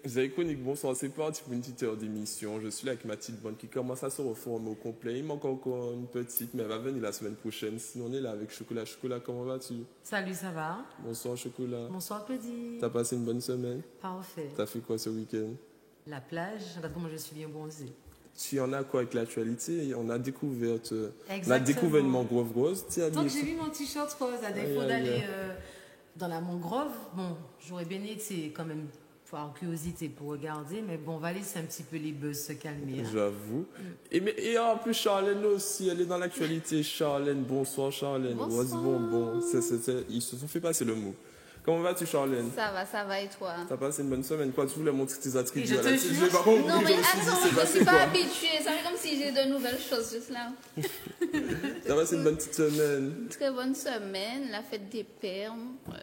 Zaïconique, bonsoir, c'est parti pour une petite heure d'émission. Je suis là avec ma petite bande qui commence à se reformer au complet. Il manque encore une petite, mais elle va venir la semaine prochaine. Sinon, on est là avec Chocolat. Chocolat, comment vas-tu? Salut, ça va? Bonsoir, Chocolat. Bonsoir, Petit. T'as passé une bonne semaine? Parfait. T'as fait quoi ce week-end? La plage, regarde comment je suis bien bronzée. Tu en as quoi avec l'actualité? On a découvert Exactement. une mangrove rose. Donc, j'ai vu mon t-shirt rose, à défaut d'aller dans la mangrove. Bon, j'aurais bien été quand même par curiosité pour regarder, mais bon, on va laisser un petit peu les buzz se calmer. Hein. J'avoue. Et en plus, Charlène aussi, elle est dans l'actualité. Charlène, bonsoir Charlène. Bonsoir. Bon. Ils se sont fait passer le mot. Comment vas-tu, Charlène? Ça va, et toi? T'as passé une bonne semaine? Quoi, tu voulais montrer tes attributs je à la te télé? jure. J'ai pas compris. Non, mais Je me suis dit, attends, c'est je passé suis pas quoi? habituée. Ça fait comme si j'ai de nouvelles choses juste là. T'as passé une bonne petite semaine? Très bonne semaine, la fête des pères.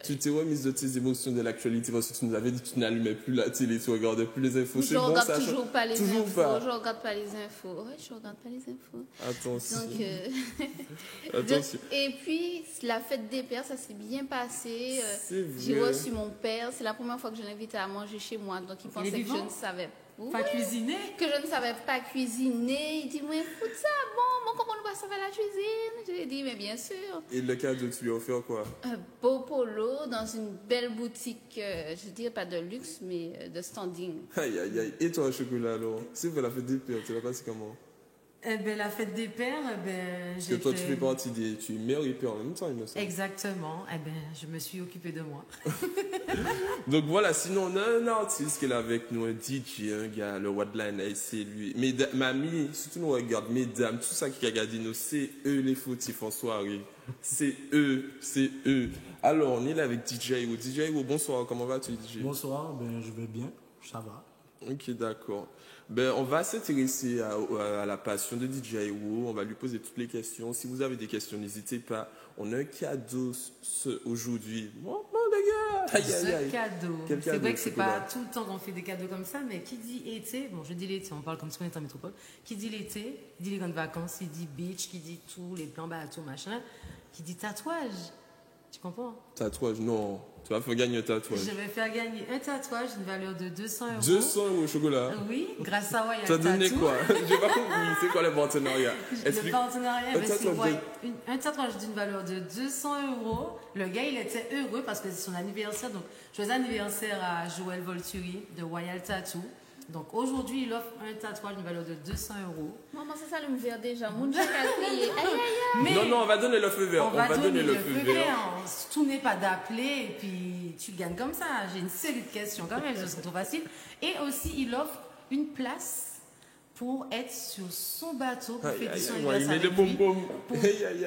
Tu t'es remise de tes émotions de l'actualité parce que tu nous avais dit que tu n'allumais plus la télé, tu regardais plus les infos. Je regarde toujours pas les toujours infos. pas. Je regarde pas les infos. Ouais, je regarde pas les infos. Attention. Donc, Attention. et puis, la fête des pères, ça s'est bien passé. C'est vrai. J'ai reçu mon père. C'est la première fois que je l'invitais à manger chez moi. Donc, il pensait que je ne savais pas cuisiner. Que je ne savais pas cuisiner. Il dit, mais écoute ça, bon, comment on va savoir la cuisine? Je lui ai dit, mais bien sûr. Et le cadeau, tu lui as offert quoi? Un beau polo dans une belle boutique, je dirais pas de luxe, mais de standing. Aïe, aïe, aïe. Et toi, Chocolat, alors? C'est vrai, la fête des pères, tu l'as passé comment? Eh ben, la fête des pères, Parce que toi, tu fais partie tu es mère et père en même temps, il me semble. Exactement. Eh ben, je me suis occupée de moi. Donc voilà, sinon on a un artiste qui est là avec nous, un DJ, un gars, le Wadline, c'est lui. Mamie, surtout nous regarde, mesdames, tout ça qui a regardé nous, c'est eux les fautifs en soirée. C'est eux. Alors on est là avec DJ Iwo. DJ Iwo, bonsoir, comment vas-tu DJ? Bonsoir, ben je vais bien, ça va. Ok, d'accord. Ben, on va s'intéresser à la passion de DJ Iwo. On va lui poser toutes les questions. Si vous avez des questions, n'hésitez pas. On a un cadeau aujourd'hui. Bon, les gars. Ce cadeau. Quel C'est cadeau, vrai que c'est Chocolat? pas tout le temps qu'on fait des cadeaux comme ça, mais qui dit été, bon, je dis l'été, on parle comme si on était en métropole. Qui dit l'été, dit les grandes vacances, qui dit beach, qui dit tout, les plans bateaux, machin, qui dit tatouage. Tu comprends? Tatouage, non. Tu vas faire gagner un tatouage. Je vais faire gagner un tatouage d'une valeur de 200 €. 200 € Chocolat. Oui, grâce à Waya Tu as donné Tattoo. quoi? J'ai pas compris. C'est quoi le partenariat? Le partenariat, Un ben, c'est tatouage un tatouage d'une valeur de 200 €. Le gars, il était heureux parce que c'est son anniversaire. Donc, joyeux anniversaire à Joël Volturi de Royal Tattoo. Donc, aujourd'hui, il offre un tatouage d'une valeur de 200 €. Maman, c'est ça le verre déjà. Mon Dieu, qu'a crié. Aïe, aïe, aïe. Mais Non, on va donner le feu vert. on va donner le feu vert. Tout n'est pas d'appeler et puis tu gagnes comme ça. J'ai une série de questions quand même, ce serait trop facile. Et aussi, il offre une place pour être sur son bateau pour fêter son Il anniversaire met des avec lui, bonbons.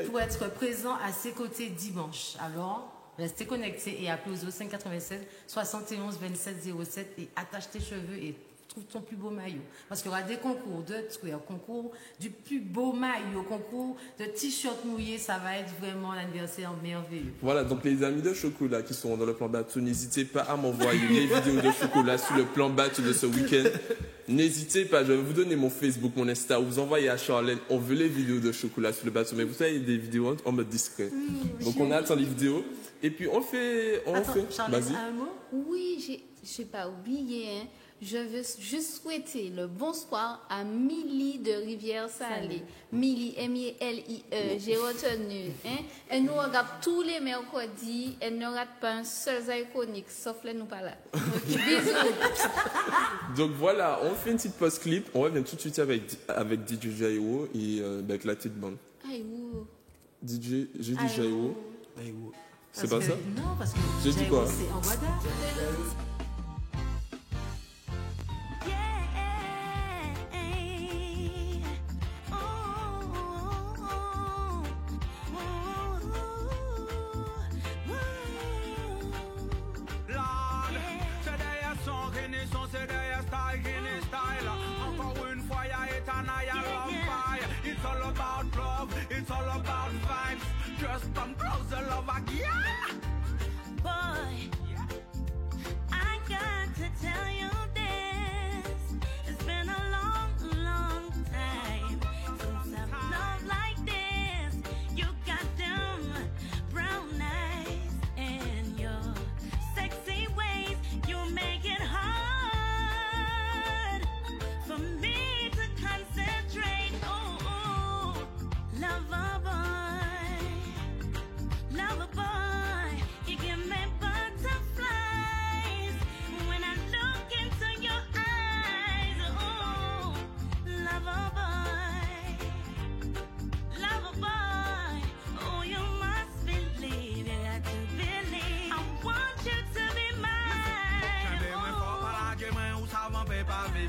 pour être présent à ses côtés dimanche. Alors, restez connectés et appelez au 0596 71 27 07 et attache tes cheveux et trouve ton plus beau maillot. Parce qu'il y aura des concours de tweets, concours du plus beau maillot, concours de t-shirt mouillé. Ça va être vraiment l'anniversaire merveilleux. Voilà, donc les amis de Chocolat qui sont dans le plan bateau, n'hésitez pas à m'envoyer les vidéos de Chocolat sur le plan bateau de ce week-end. N'hésitez pas, je vais vous donner mon Facebook, mon Insta, vous envoyez à Charlène, on veut les vidéos de Chocolat sur le bateau. Mais vous savez, des vidéos en mode discret. Donc on attend les vidéos et puis on fait... Charlène, Vas-y. un mot? Oui, je n'ai pas oublié. Hein. Je veux juste souhaiter le bonsoir à Milly de Rivière-Salée. Milly, M-I-L-I-E, j'ai retenu. Hein. Elle nous regarde tous les mercredis. Elle ne rate pas un seul iconique, sauf là, nous pas là. Bisous. Donc voilà, on fait une petite pause clip. On revient tout de suite avec DJ Jaiwo et avec la petite bande. Aïe, ouh. J'ai dit Jaiwo. C'est pas ça? Non, parce que J'ai dit quoi? c'est en Guada.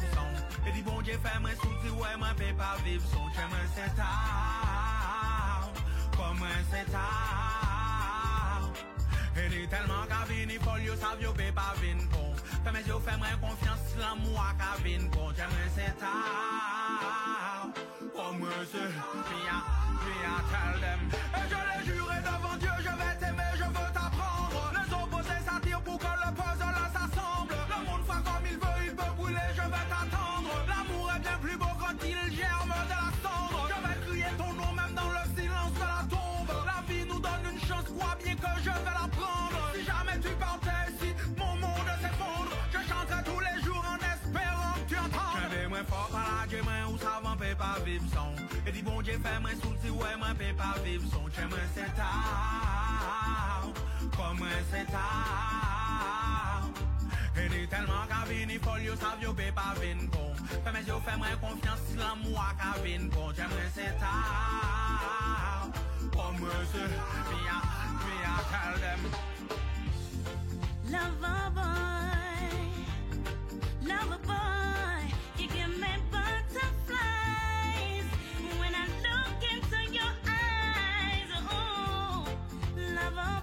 vivre sans. Et dit bon Dieu fait moi souci, ouais, moi peux pas vivre sans. J'aime c'est tard, comme moi c'est tard. Et dit tellement qu'à venir, folio savio peut pas venir bon. Fais mes yeux, fais moi confiance, l'amour qu'à venir bon. J'aime c'est tard, comme moi c'est me tell them. Et je l'ai juré devant Dieu, je vais t'aimer, je veux t'apprendre. Les opposés s'attirent pour que le puzzle s'assemble. Le monde fait comme il veut, il peut brûler, je vais t'attendre. L'amour est bien plus beau quand il germe de la cendre. Je vais crier ton nom même dans le silence de la tombe. La vie nous donne une chance, crois bien que je vais la prendre. Si jamais tu partais ici, mon monde s'effondre. Je chanterai tous les jours en espérant que tu entends. Je vais moins fort par la gueule, où ça va, peut pas vivre sans. Et dis bon Dieu, fais-moi souci, ouais, moi peux pas vivre sans. J'aime c'est tard, comme moi c'est tard. Et dis tellement qu'à venir, folio savio peut pas venir bon. Fais mes yeux, fais-moi confiance, l'amour qu'à venir bon. J'aime c'est tard, comme moi c'est me tell them. Lover boy, you give me butterflies when I look into your eyes. Oh, lover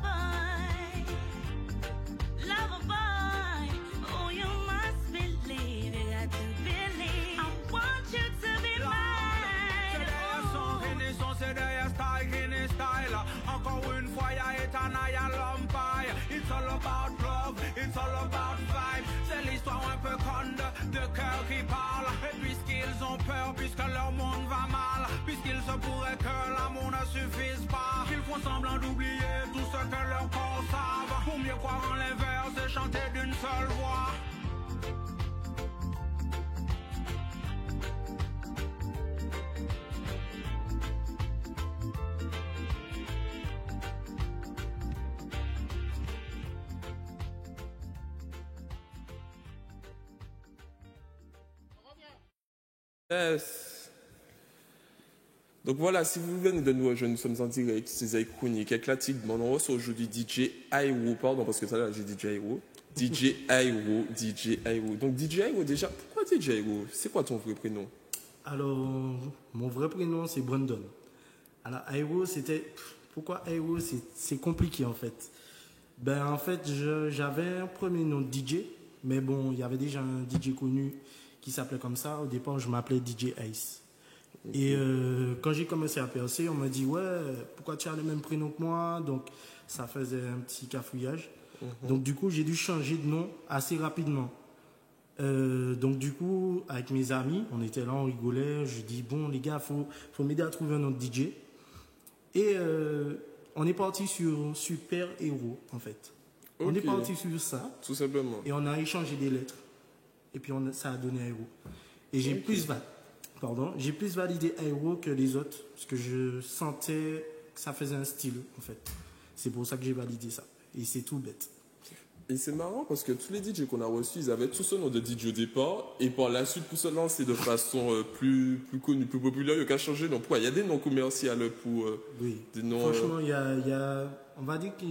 boy, oh you must believe, you got to believe. I want you to be mine. C'est derrière style, Guinness style. Encore une fois, y'a Etana, l'Empire. It's all about love, it's all about vibe. C'est l'histoire un peu conne de cœur qui parle. Et puisqu'ils ont peur, puisque leur monde va mal, puisqu'il se pourrait que l'amour ne suffise pas, qu'ils font semblant d'oublier tout ce que leur corps savent, pour mieux croire en l'inverse et chanter d'une seule voix. Yes. Donc voilà, si vous venez de nous rejoindre, nous sommes en direct, c'est Zay Chronique, éclatique. On reçoit aujourd'hui DJ Airo, pardon, parce que ça là, j'ai DJ Airo. DJ Airo. Donc DJ Airo, déjà, pourquoi DJ Airo? C'est quoi ton vrai prénom? Alors, mon vrai prénom, c'est Brandon. Alors, Airo, c'était... Pourquoi Airo? C'est compliqué, en fait. Ben, en fait, j'avais un premier nom de DJ, mais bon, il y avait déjà un DJ connu qui s'appelait comme ça. Au départ, je m'appelais DJ Ice. Okay. Et quand j'ai commencé à percer, on m'a dit, ouais, pourquoi tu as le même prénom que moi? Donc, ça faisait un petit cafouillage. Donc, du coup, j'ai dû changer de nom assez rapidement. Donc, du coup, avec mes amis, on était là, on rigolait. Je dis, bon, les gars, faut m'aider à trouver un autre DJ. Et on est parti sur Super Héros, en fait. Okay. On est parti sur ça. Tout simplement. Et on a échangé des lettres. Et puis ça a donné Airo. Et j'ai plus validé Airo que les autres, parce que je sentais que ça faisait un style, en fait. C'est pour ça que j'ai validé ça. Et c'est tout bête. Et c'est marrant parce que tous les DJ qu'on a reçus, ils avaient tous ce nom de DJ au départ, et par la suite, pour se lancer de façon plus connue, plus populaire, il y a changé. Donc, pourquoi il y a des noms commerciaux pour oui. Des noms. Franchement, il y a, on va dire que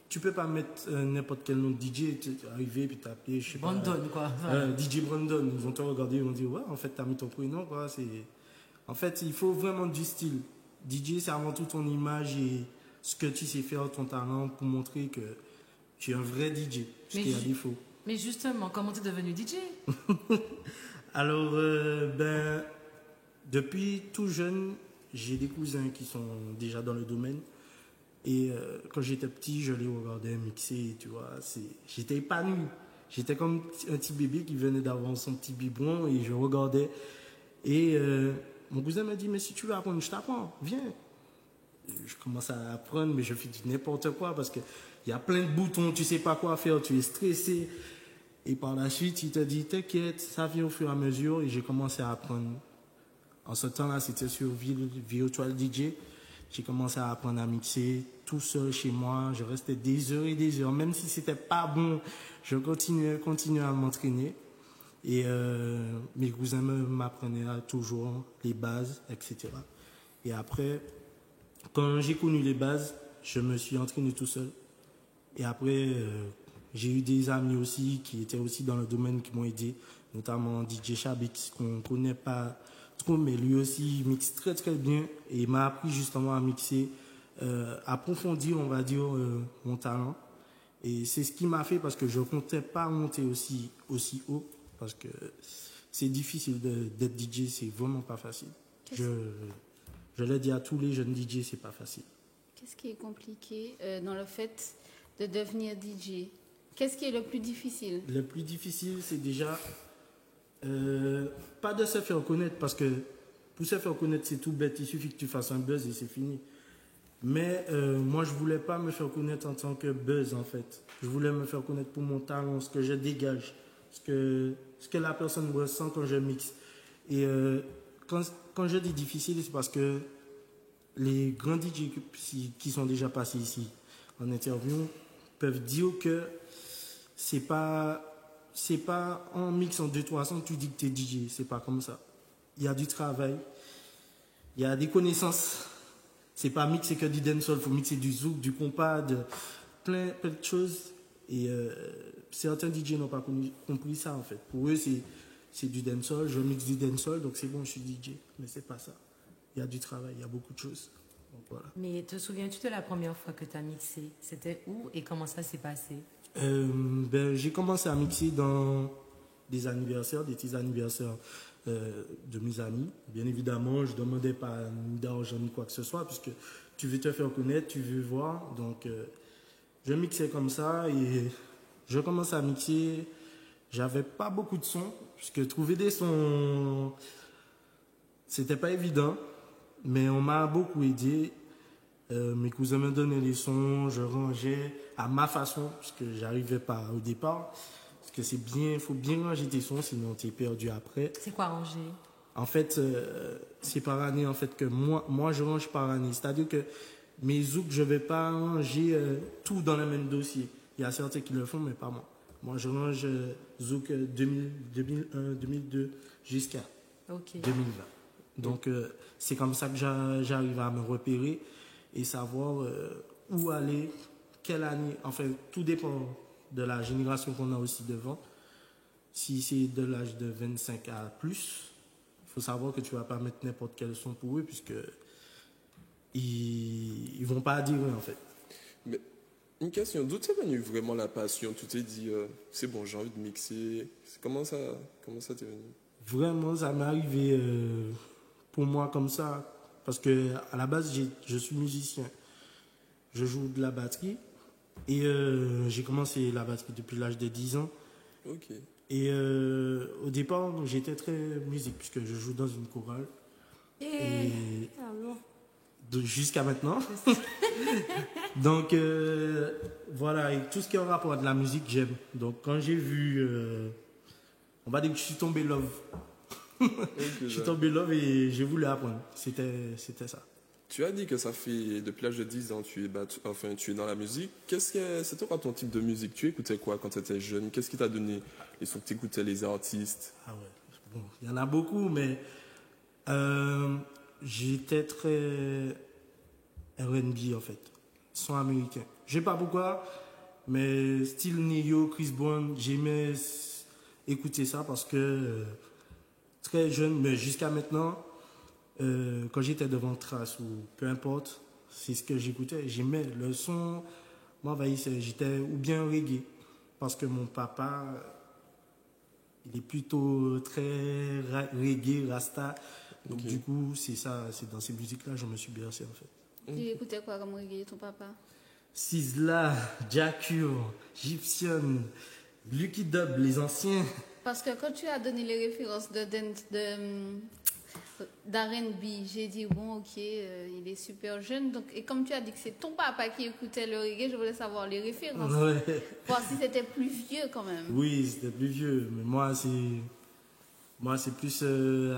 tu peux pas mettre n'importe quel nom de DJ, arriver puis t'appeler, je sais pas. Brandon, quoi. DJ Brandon, ils vont te regarder, ils vont dire, ouais, en fait, t'as mis ton prénom, quoi. En fait, il faut vraiment du style. DJ, c'est avant tout ton image et ce que tu sais faire, ton talent, pour montrer que tu es un vrai DJ, ce qu'il y a défaut. Mais justement, comment tu es devenu DJ? Alors, depuis tout jeune, j'ai des cousins qui sont déjà dans le domaine. Et quand j'étais petit, je les regardais mixer, tu vois. J'étais épanoui. J'étais comme un petit bébé qui venait d'avoir son petit biberon et je regardais. Et mon cousin m'a dit, mais si tu veux apprendre, je t'apprends, viens. Je commence à apprendre, mais je fais du n'importe quoi parce qu'il y a plein de boutons, tu sais pas quoi faire, tu es stressé. Et par la suite, il te dit, t'inquiète, ça vient au fur et à mesure. Et j'ai commencé à apprendre. En ce temps-là, c'était sur Virtual DJ. J'ai commencé à apprendre à mixer tout seul chez moi. Je restais des heures et des heures. Même si c'était pas bon, je continuais à m'entraîner. Et mes cousins m'apprenaient toujours les bases, etc. Et après, quand j'ai connu les bases, je me suis entraîné tout seul. Et après, j'ai eu des amis aussi qui étaient aussi dans le domaine qui m'ont aidé. notamment DJ Chabix, qu'on ne connaît pas trop, mais lui aussi il mixe très très bien et il m'a appris justement à mixer, approfondir, on va dire, mon talent. Et c'est ce qui m'a fait, parce que je ne comptais pas monter aussi haut, parce que c'est difficile d'être DJ, c'est vraiment pas facile. Je l'ai dit à tous les jeunes DJ, c'est pas facile. Qu'est-ce qui est compliqué dans le fait de devenir DJ? Qu'est-ce qui est le plus difficile? Le plus difficile, c'est déjà pas de se faire connaître, parce que pour se faire connaître, c'est tout bête, il suffit que tu fasses un buzz et c'est fini. Mais moi, je voulais pas me faire connaître en tant que buzz, en fait. Je voulais me faire connaître pour mon talent, ce que je dégage, ce que la personne ressent quand je mixe. Et quand je dis difficile, c'est parce que les grands DJ qui sont déjà passés ici en interview peuvent dire que c'est pas en mix en 2-3 ans que tu dis que tu es DJ. C'est pas comme ça. Il y a du travail, il y a des connaissances. C'est pas mixer que du dancehall, il faut mixer du zouk, du compas, plein de choses. Et certains DJ n'ont pas compris ça, en fait. Pour eux, c'est du dancehall, je mixe du dancehall, donc c'est bon, je suis DJ. Mais c'est pas ça. Il y a du travail, il y a beaucoup de choses. Donc, voilà. Mais te souviens-tu de la première fois que tu as mixé? C'était où et comment ça s'est passé? J'ai commencé à mixer dans des anniversaires, des petits anniversaires de mes amis. Bien évidemment, je ne demandais pas ni d'argent ni quoi que ce soit, puisque tu veux te faire connaître, tu veux voir. Donc, je mixais comme ça et je commençais à mixer. J'avais pas beaucoup de sons, puisque trouver des sons, c'était pas évident, mais on m'a beaucoup aidé. Mes cousins me donnaient les sons, je rangeais à ma façon, puisque j'arrivais pas au départ. Parce que faut bien ranger tes sons, sinon tu es perdu après. C'est quoi ranger? En fait, c'est par année, en fait, que moi je range par année. C'est-à-dire que mes zouks, je vais pas ranger tout dans le même dossier. Il y a certains qui le font, mais pas moi. Moi, je range zouk 2001, 2002 jusqu'à 2020. Donc, c'est comme ça que j'arrive à me repérer et savoir où aller, quelle année. Enfin, tout dépend de la génération qu'on a aussi devant. Si c'est de l'âge de 25 à plus, il faut savoir que tu ne vas pas mettre n'importe quel son pour eux, puisque ils ne vont pas adhérer, en fait. Mais une question, d'où t'es venue vraiment la passion? Tu t'es dit, c'est bon, j'ai envie de mixer. Comment ça t'est venu? Vraiment, ça m'est arrivé pour moi comme ça, parce que à la base, je suis musicien. Je joue de la batterie et j'ai commencé la batterie depuis l'âge de 10 ans. Ok. Et au départ, j'étais très musique, puisque je joue dans une chorale. Et jusqu'à maintenant. Donc, voilà, et tout ce qui est en rapport avec la musique, j'aime. Donc, quand j'ai vu, on va dire que je suis tombé love. Je suis tombé love et j'ai voulu apprendre. C'était ça. Tu as dit que ça fait, depuis l'âge de 10 ans, tu es dans la musique. C'était quoi ton type de musique? Tu écoutais quoi quand tu étais jeune? Qu'est-ce qui t'a donné les sons que tu écoutais, les artistes? Ah ouais, bon, il y en a beaucoup, mais j'étais très R&B, en fait. Son américain. Je sais pas pourquoi, mais style Neo, Chris Brown, j'aimais écouter ça parce que très jeune, mais jusqu'à maintenant, quand j'étais devant Trace ou peu importe, c'est ce que j'écoutais. J'aimais le son, m'envahissait. J'étais ou bien reggae, parce que mon papa, il est plutôt très reggae, rasta. Donc du coup, c'est ça, c'est dans ces musiques-là, je me suis bercé en fait. Tu écoutais quoi comme reggae, ton papa? Sizzla, Jacure, Gypsyon, Lucky Dub, les anciens. Parce que quand tu as donné les références d'R&B, j'ai dit bon ok, il est super jeune. Donc, et comme tu as dit que c'est ton papa qui écoutait le reggae, je voulais savoir les références. Ouais. Voir si c'était plus vieux quand même. Oui, c'était plus vieux. Mais moi, c'est plus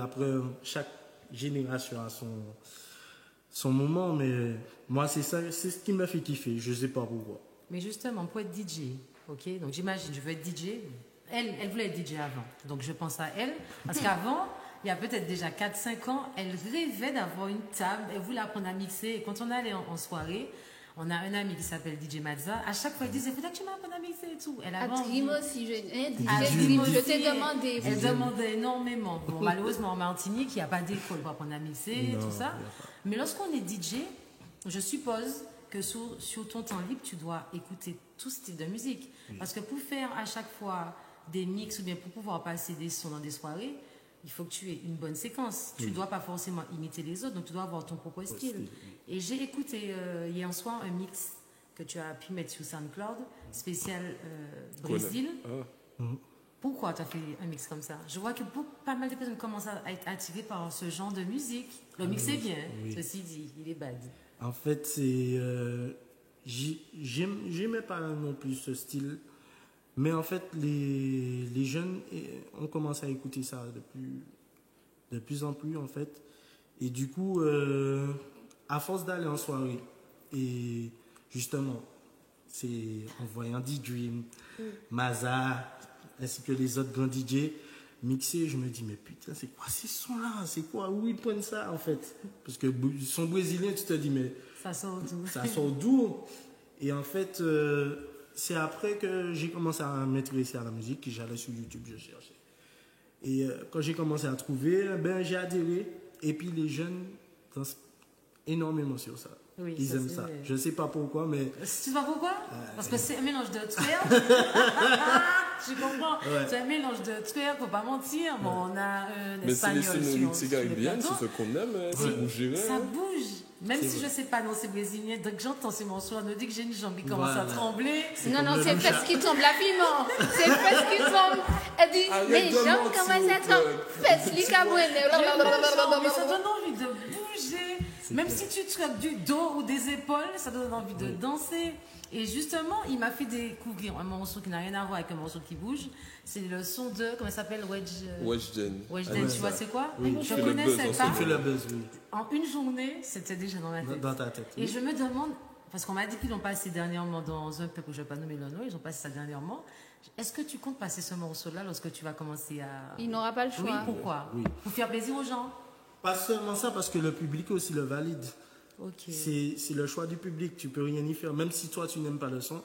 après chaque génération a son moment. Mais moi, c'est ça, c'est ce qui m'a fait kiffer. Je sais pas pourquoi. Mais justement, pour être DJ, ok, donc j'imagine, je veux être DJ. Elle voulait être DJ avant, donc je pense à elle. Parce qu'avant, il y a peut-être déjà 4-5 ans, elle rêvait d'avoir une table, elle voulait apprendre à mixer. Et quand on allait en soirée, On a un ami qui s'appelle DJ Mazza. À chaque fois, il disait, faudrait que tu m'apprennes à mixer et tout. Elle a À vendu. Dream aussi, À Dream, je aussi, t'ai demandé. Elle demandait énormément. Bon, malheureusement, en Martinique, il n'y a pas d'école pour apprendre à mixer et Non, tout ça. il y a pas. Mais lorsqu'on est DJ, je suppose que sur ton temps libre, tu dois écouter tout ce type de musique. Parce que pour faire à chaque fois des mix ou bien pour pouvoir passer des sons dans des soirées, il faut que tu aies une bonne séquence. Tu ne dois pas forcément imiter les autres, donc tu dois avoir ton propre style. Et j'ai écouté hier soir un mix que tu as pu mettre sur SoundCloud, spécial Brésil. Pourquoi tu as fait un mix comme ça? Je vois que pas mal de personnes commencent à être attirées par ce genre de musique. Le mix est bien, ceci dit, il est bad. En fait, c'est. J'aimais pas non plus ce style. Mais en fait, les jeunes ont commencé à écouter ça de plus en plus, en fait. Et du coup, à force d'aller en soirée, et justement, c'est en voyant D-Dream, Maza, ainsi que les autres grands DJ mixés, je me dis, mais putain, c'est quoi ces sons-là? C'est quoi? Où ils prennent ça, en fait? Parce que son brésilien, tu te dis, mais Ça sort d'où? ça sort d'où? Et en fait, c'est après que j'ai commencé à m'intéresser à la musique, que j'allais sur YouTube, je cherchais. Et quand j'ai commencé à trouver, ben, j'ai adhéré. Et puis les jeunes dansent énormément sur ça. Oui, Ils ça, aiment c'est ça. vrai. Je ne sais pas pourquoi, mais Tu sais pas pourquoi? Parce que c'est un mélange de twerk. Tu comprends? C'est un mélange de twerk, faut pas mentir. Bon, on a un Mais c'est les espagnol sonorités sur le caribéennes, plateau. c'est ce qu'on aime, hein, c'est bouger. Ça bouge. Même C'est si vrai. je sais pas danser brésilien, dès que j'entends ces morceaux, on me dit que j'ai une jambe qui commence à Voilà. trembler. Non, non, comme c'est le parce qu'il tombe la piment. C'est parce qu'il tombe. Elle dit, Arrête mais de gens mentir, commencent à tomber. Faites les Mais ça donne envie de bouger. Même si tu traites du dos ou des épaules, ça donne envie de danser. Et justement, il m'a fait découvrir un morceau qui n'a rien à voir avec un morceau qui bouge. C'est le son de, comment ça s'appelle, Weshden. Weshden, tu vois c'est quoi? Oui. Je Il fait le connaissais buzz pas. il fait le buzz, oui, En une journée, c'était déjà dans ma tête. dans ta tête. Et je me demande, parce qu'on m'a dit qu'ils l'ont passé dernièrement dans un peuple que je ne vais pas nommer le nom, ils ont passé ça dernièrement. Est-ce que tu comptes passer ce morceau-là lorsque tu vas commencer à... Il n'aura pas le Oui, choix. pourquoi? Oui. Pour faire plaisir aux gens. Pas seulement ça, parce que le public aussi le valide. Ok. C'est le choix du public, tu peux rien y faire. Même si toi, tu n'aimes pas le son,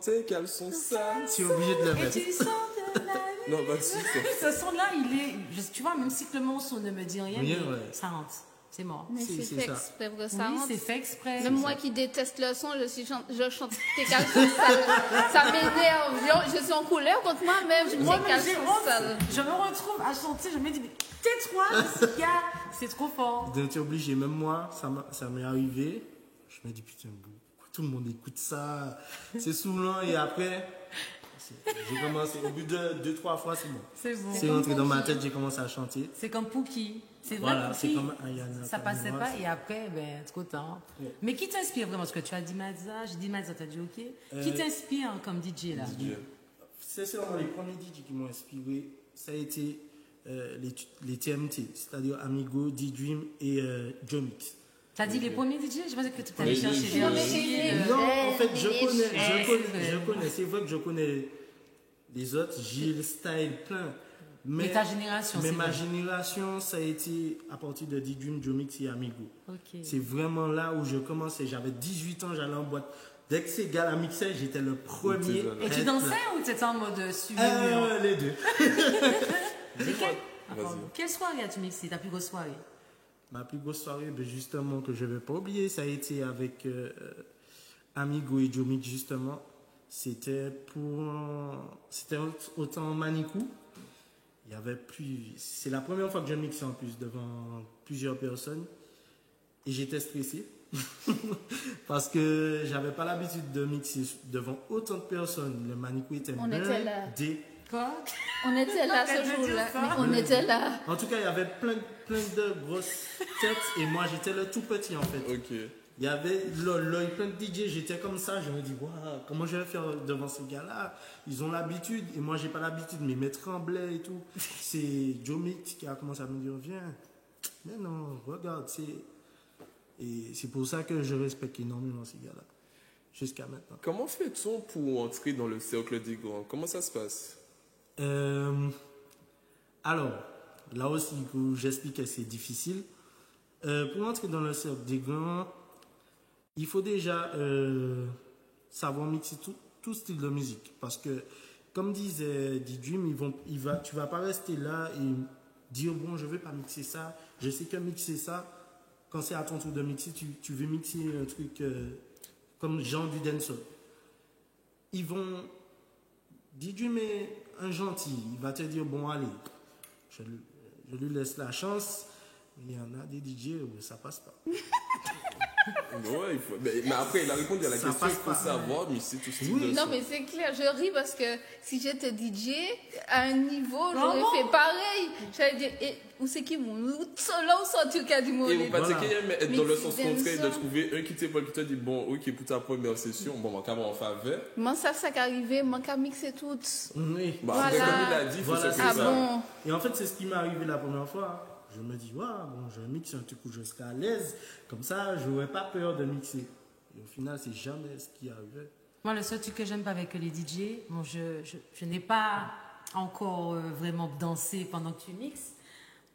Tes caleçons sales. tu es obligé de le Et mettre. tu sens de la vie. Non, pas de soucis. Ce son-là, il est... Tu vois, même si que le morceau ne me dit rien, Rien, mais ouais. ça rentre. C'est mort. Mais C'est c'est fait ça. exprès pour que ça Oui, rentre. c'est fait exprès. Même moi qui déteste le son, je chante tes caleçons sales. Ça m'énerve. Je suis en couleur contre moi-même. Moi, Mes même, j'ai caleçons honte. sales. Je me retrouve à chanter, je me dis, mais tais-toi, Jessica. C'est trop fort. Donc tu es obligé, même moi, ça m'est arrivé. Je me dis, putain, pourquoi tout le monde écoute ça? C'est saoulant. Et après, j'ai commencé, au bout de 2-3 fois, c'est bon. C'est bon. C'est rentré dans ma tête, j'ai commencé à chanter. C'est comme Pookie. C'est vrai, Voilà, c'est Pookie. comme Ayana. Ça passait comme pas moi, et après, ben, trop tard. Ouais. Mais qui t'inspire vraiment? Parce que tu as dit Mazza, j'ai dit Mazza, t'as dit ok. Qui t'inspire comme DJ là? C'est sûrement les premiers DJ qui m'ont inspiré. Ça a été les TMT, c'est-à-dire Amigo, D-Dream et Jomix. T'as dit les premiers DJ? Je pensais que tu allais Les chercher DJ. des Non, mais DJ. c'est- Non, en fait, je connais, c'est vrai. c'est vrai que je connais les autres, Gilles, Style, plein. Mais ta génération, mais c'est ma vrai. génération, ça a été à partir de D-Dream, Jomix et Amigo. Ok. C'est vraiment là où je commençais. J'avais 18 ans, j'allais en boîte. Dès que ces gars-là mixaient, j'étais le premier. Et tu être dansais là. ou t'étais en mode suivi le mur? Les deux. Et Vas-y. quelle soirée as-tu mixé? Ta plus grosse soirée? Ma plus grosse soirée, ben justement, que je ne vais pas oublier, ça a été avec Amigo et Jomix, justement. C'était autant Manikou. Il y avait plus. C'est la première fois que je mixais en plus devant plusieurs personnes. Et j'étais stressé. Parce que j'avais pas l'habitude de mixer devant autant de personnes. Le Manikou était On était là. blindé. Quoi? On était là Elle ce veut dire jour-là. ça. Mais on était là. En tout cas, il y avait plein de grosses têtes. Et moi, j'étais le tout petit, en fait. Ok. Il y avait plein de DJ, j'étais comme ça, je me dis, waouh, comment je vais faire devant ces gars-là? Ils ont l'habitude, et moi j'ai pas l'habitude, mais mes tremblait et tout. C'est Jomix qui a commencé à me dire, viens, mais non, regarde, et c'est pour ça que je respecte énormément ces gars-là, jusqu'à maintenant. Comment fait-on pour entrer dans le cercle des grands? Comment ça se passe? Alors, là aussi, j'explique que c'est difficile. Pour entrer dans le cercle des grands, il faut déjà savoir mixer tout style de musique. Parce que, comme disait D-Dream, tu vas pas rester là et dire, bon, je vais pas mixer ça, je sais que mixer ça, quand c'est à ton tour de mixer, tu veux mixer un truc comme genre du dancehall. D-Dream est un gentil, il va te dire, bon, allez, je lui laisse la chance, mais il y en a des DJ où ça passe pas. Ouais, mais après, il a répondu à la Ça question, il passe faut pas. savoir, mais c'est tout style Oui. de Non, son. mais c'est clair, je ris parce que si j'étais DJ, à un niveau, j'aurais bon? fait pareil. J'allais dire, où c'est qui mon là où sortir qu'il y a du Et monde. vous pensez qu'il y a être dans le sens Mixer contraire de dancehall. trouver un qui te dit, bon, ok, pour ta première session, bon, on va en faveur. Moi, ça qui arrivé, moi, qu'à mixer toutes. Oui. Bah, Voilà. après, comme il a dit, il faut Voilà, se c'est faire Ah ça. bon? Et en fait, c'est ce qui m'est arrivé la première fois. Je me dis, ouais, bon, je mixe un truc où je serai à l'aise. Comme ça, je n'aurais pas peur de mixer. Et au final, c'est jamais ce qui arrivait. Moi, le seul truc que j'aime pas avec les DJ, bon, je n'ai pas encore vraiment dansé pendant que tu mixes.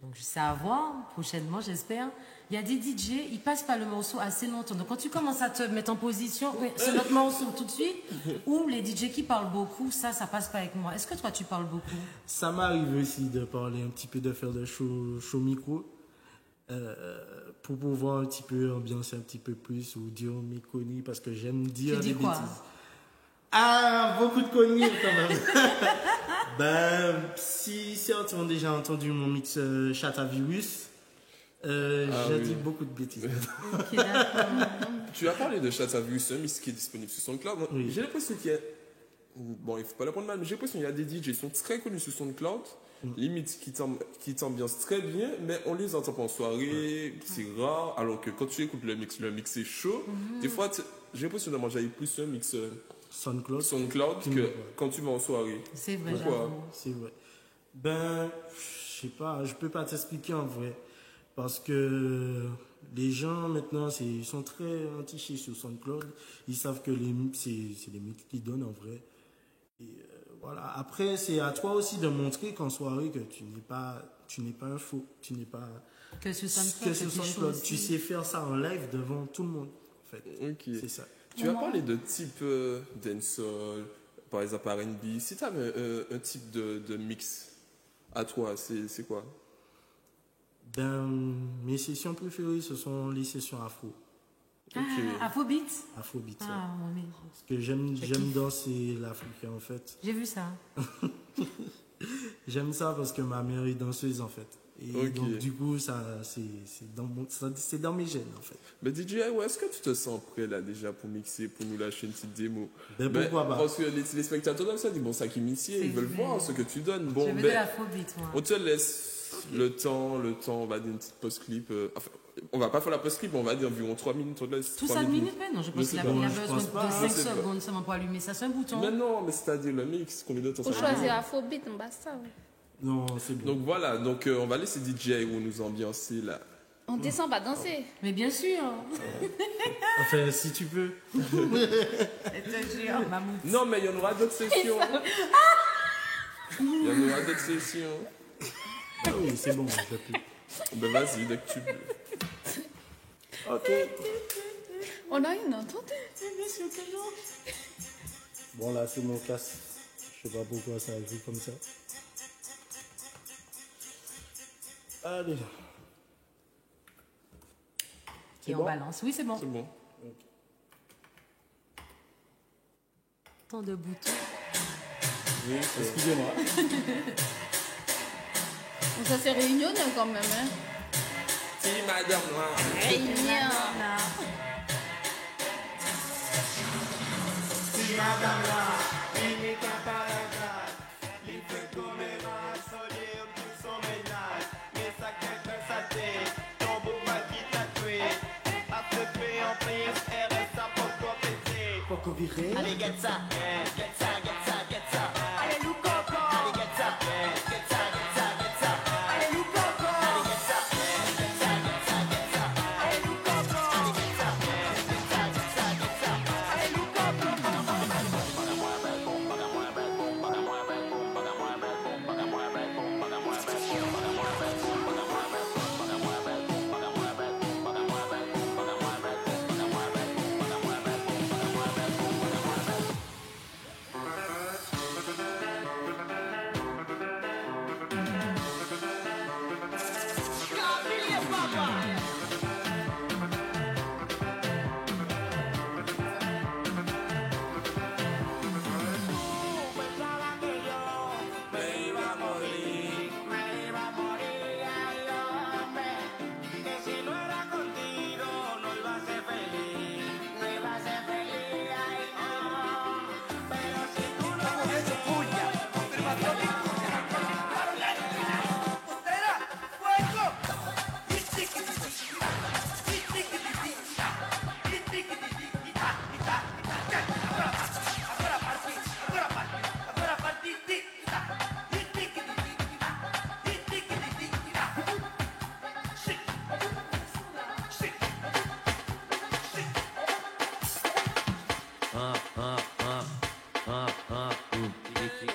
Donc, je sais avoir, prochainement, j'espère. Il y a des DJ, ils passent pas le morceau assez longtemps. Donc, quand tu commences à te mettre en position, oui, c'est notre morceau tout de suite, ou les DJ qui parlent beaucoup, ça passe pas avec moi. Est-ce que toi, tu parles beaucoup? Ça m'arrive aussi de parler un petit peu, de faire de show micro. Pour pouvoir un petit peu ambiancer un petit peu plus ou dire mes conneries parce que j'aime dire Tu dis des quoi? bêtises. Ah, beaucoup de conneries quand même. Ben, si certains ont déjà entendu mon mix Chatavirus, j'ai dit beaucoup de bêtises. Ok, d'accord. Tu as parlé de Chatavirus, un mix qui est disponible sur SoundCloud. Oui. J'ai l'impression qu'il y a. Bon, il faut pas le prendre mal, mais j'ai l'impression qu'il y a des DJ qui sont très connus sur SoundCloud, limite qui t'ambiancent très bien, mais on les entend pas en soirée, c'est rare, alors que quand tu écoutes le mix est chaud. Des fois, j'ai l'impression de manger plus un mix SoundCloud, SoundCloud que Ouais. quand tu vas en soirée. C'est vrai, Pourquoi? j'avoue. c'est vrai. Ben, je sais pas, je peux pas t'expliquer en vrai. Parce que les gens maintenant, ils sont très entichés sur SoundCloud. Ils savent que c'est les mix qui donnent en vrai. Et voilà. Après, c'est à toi aussi de montrer qu'en soirée que tu n'es pas un faux, tu n'es pas Que sur SoundCloud, que sur c'est quelque SoundCloud. chose Tu aussi. sais faire ça en live devant tout le monde. En fait, Ok. c'est ça. Tu as parlé de type dancehall, par exemple R&B. Si tu as un type de mix à toi, c'est quoi? Ben, mes sessions préférées, ce sont les sessions afro. Ok. Ah, Afrobeat? Afrobeat. ouais. Ah, oui. Parce que j'aime danser l'africain en fait. J'ai vu ça. J'aime ça parce que ma mère est danseuse en fait. Et Ok. donc du coup, c'est dans mes gènes en fait. Mais DJ, ouais, est-ce que tu te sens prêt là déjà pour mixer, pour nous lâcher une petite démo? Ben, pourquoi pas. Parce que les téléspectateurs comme ça disent, bon, ça qui m'initie, ils veulent vrai. voir ce que tu donnes. Je Bon, veux de ben, l'Afrobeat, moi. on te laisse le temps, on va dire une petite post-clip. Enfin, on va pas faire la post-clip, on va dire environ 3 minutes. On te laisse Tout 3 ça de minutes. minutes, mais non, je Je pense sais qu'il a pas. il y a Je besoin pense de pas. 5 Je sais pas. secondes seulement pour allumer ça. C'est un bouton. Mais non, mais c'est-à-dire le mix, combien de temps Faut ça va choisir Afrobeat, on basta. Ouais. Non, c'est bon. Donc voilà, donc on va laisser DJ ou nous ambiancer là. On descend pas danser. Mais bien sûr. Enfin, si tu peux. Je te jure, mammouth. Non, mais il y en aura d'autres sessions. Il y en aura d'autres sessions. Ah oui, c'est bon, je peux. Ben vas-y, dès que tu veux. Ok. On a une entente. Bon là, c'est mon casse. Je sais pas pourquoi ça joue comme ça. Allez. C'est Et on bon? balance. Oui, c'est bon. C'est bon. Tant de boutons. Oui, Excusez-moi. Ça c'est réunion quand même. Hein. Si madame là. Réunion. Allez, get ça, get ça, get ça, get ça. Allez, nous coco. Allez, get ça, get ça, get ça, get ça. Allez, nous coco. Allez, get ça, get ça, get ça, get ça. Allez, nous coco. Allez, get ça, get ça, get ça, get ça. Allez, nous coco.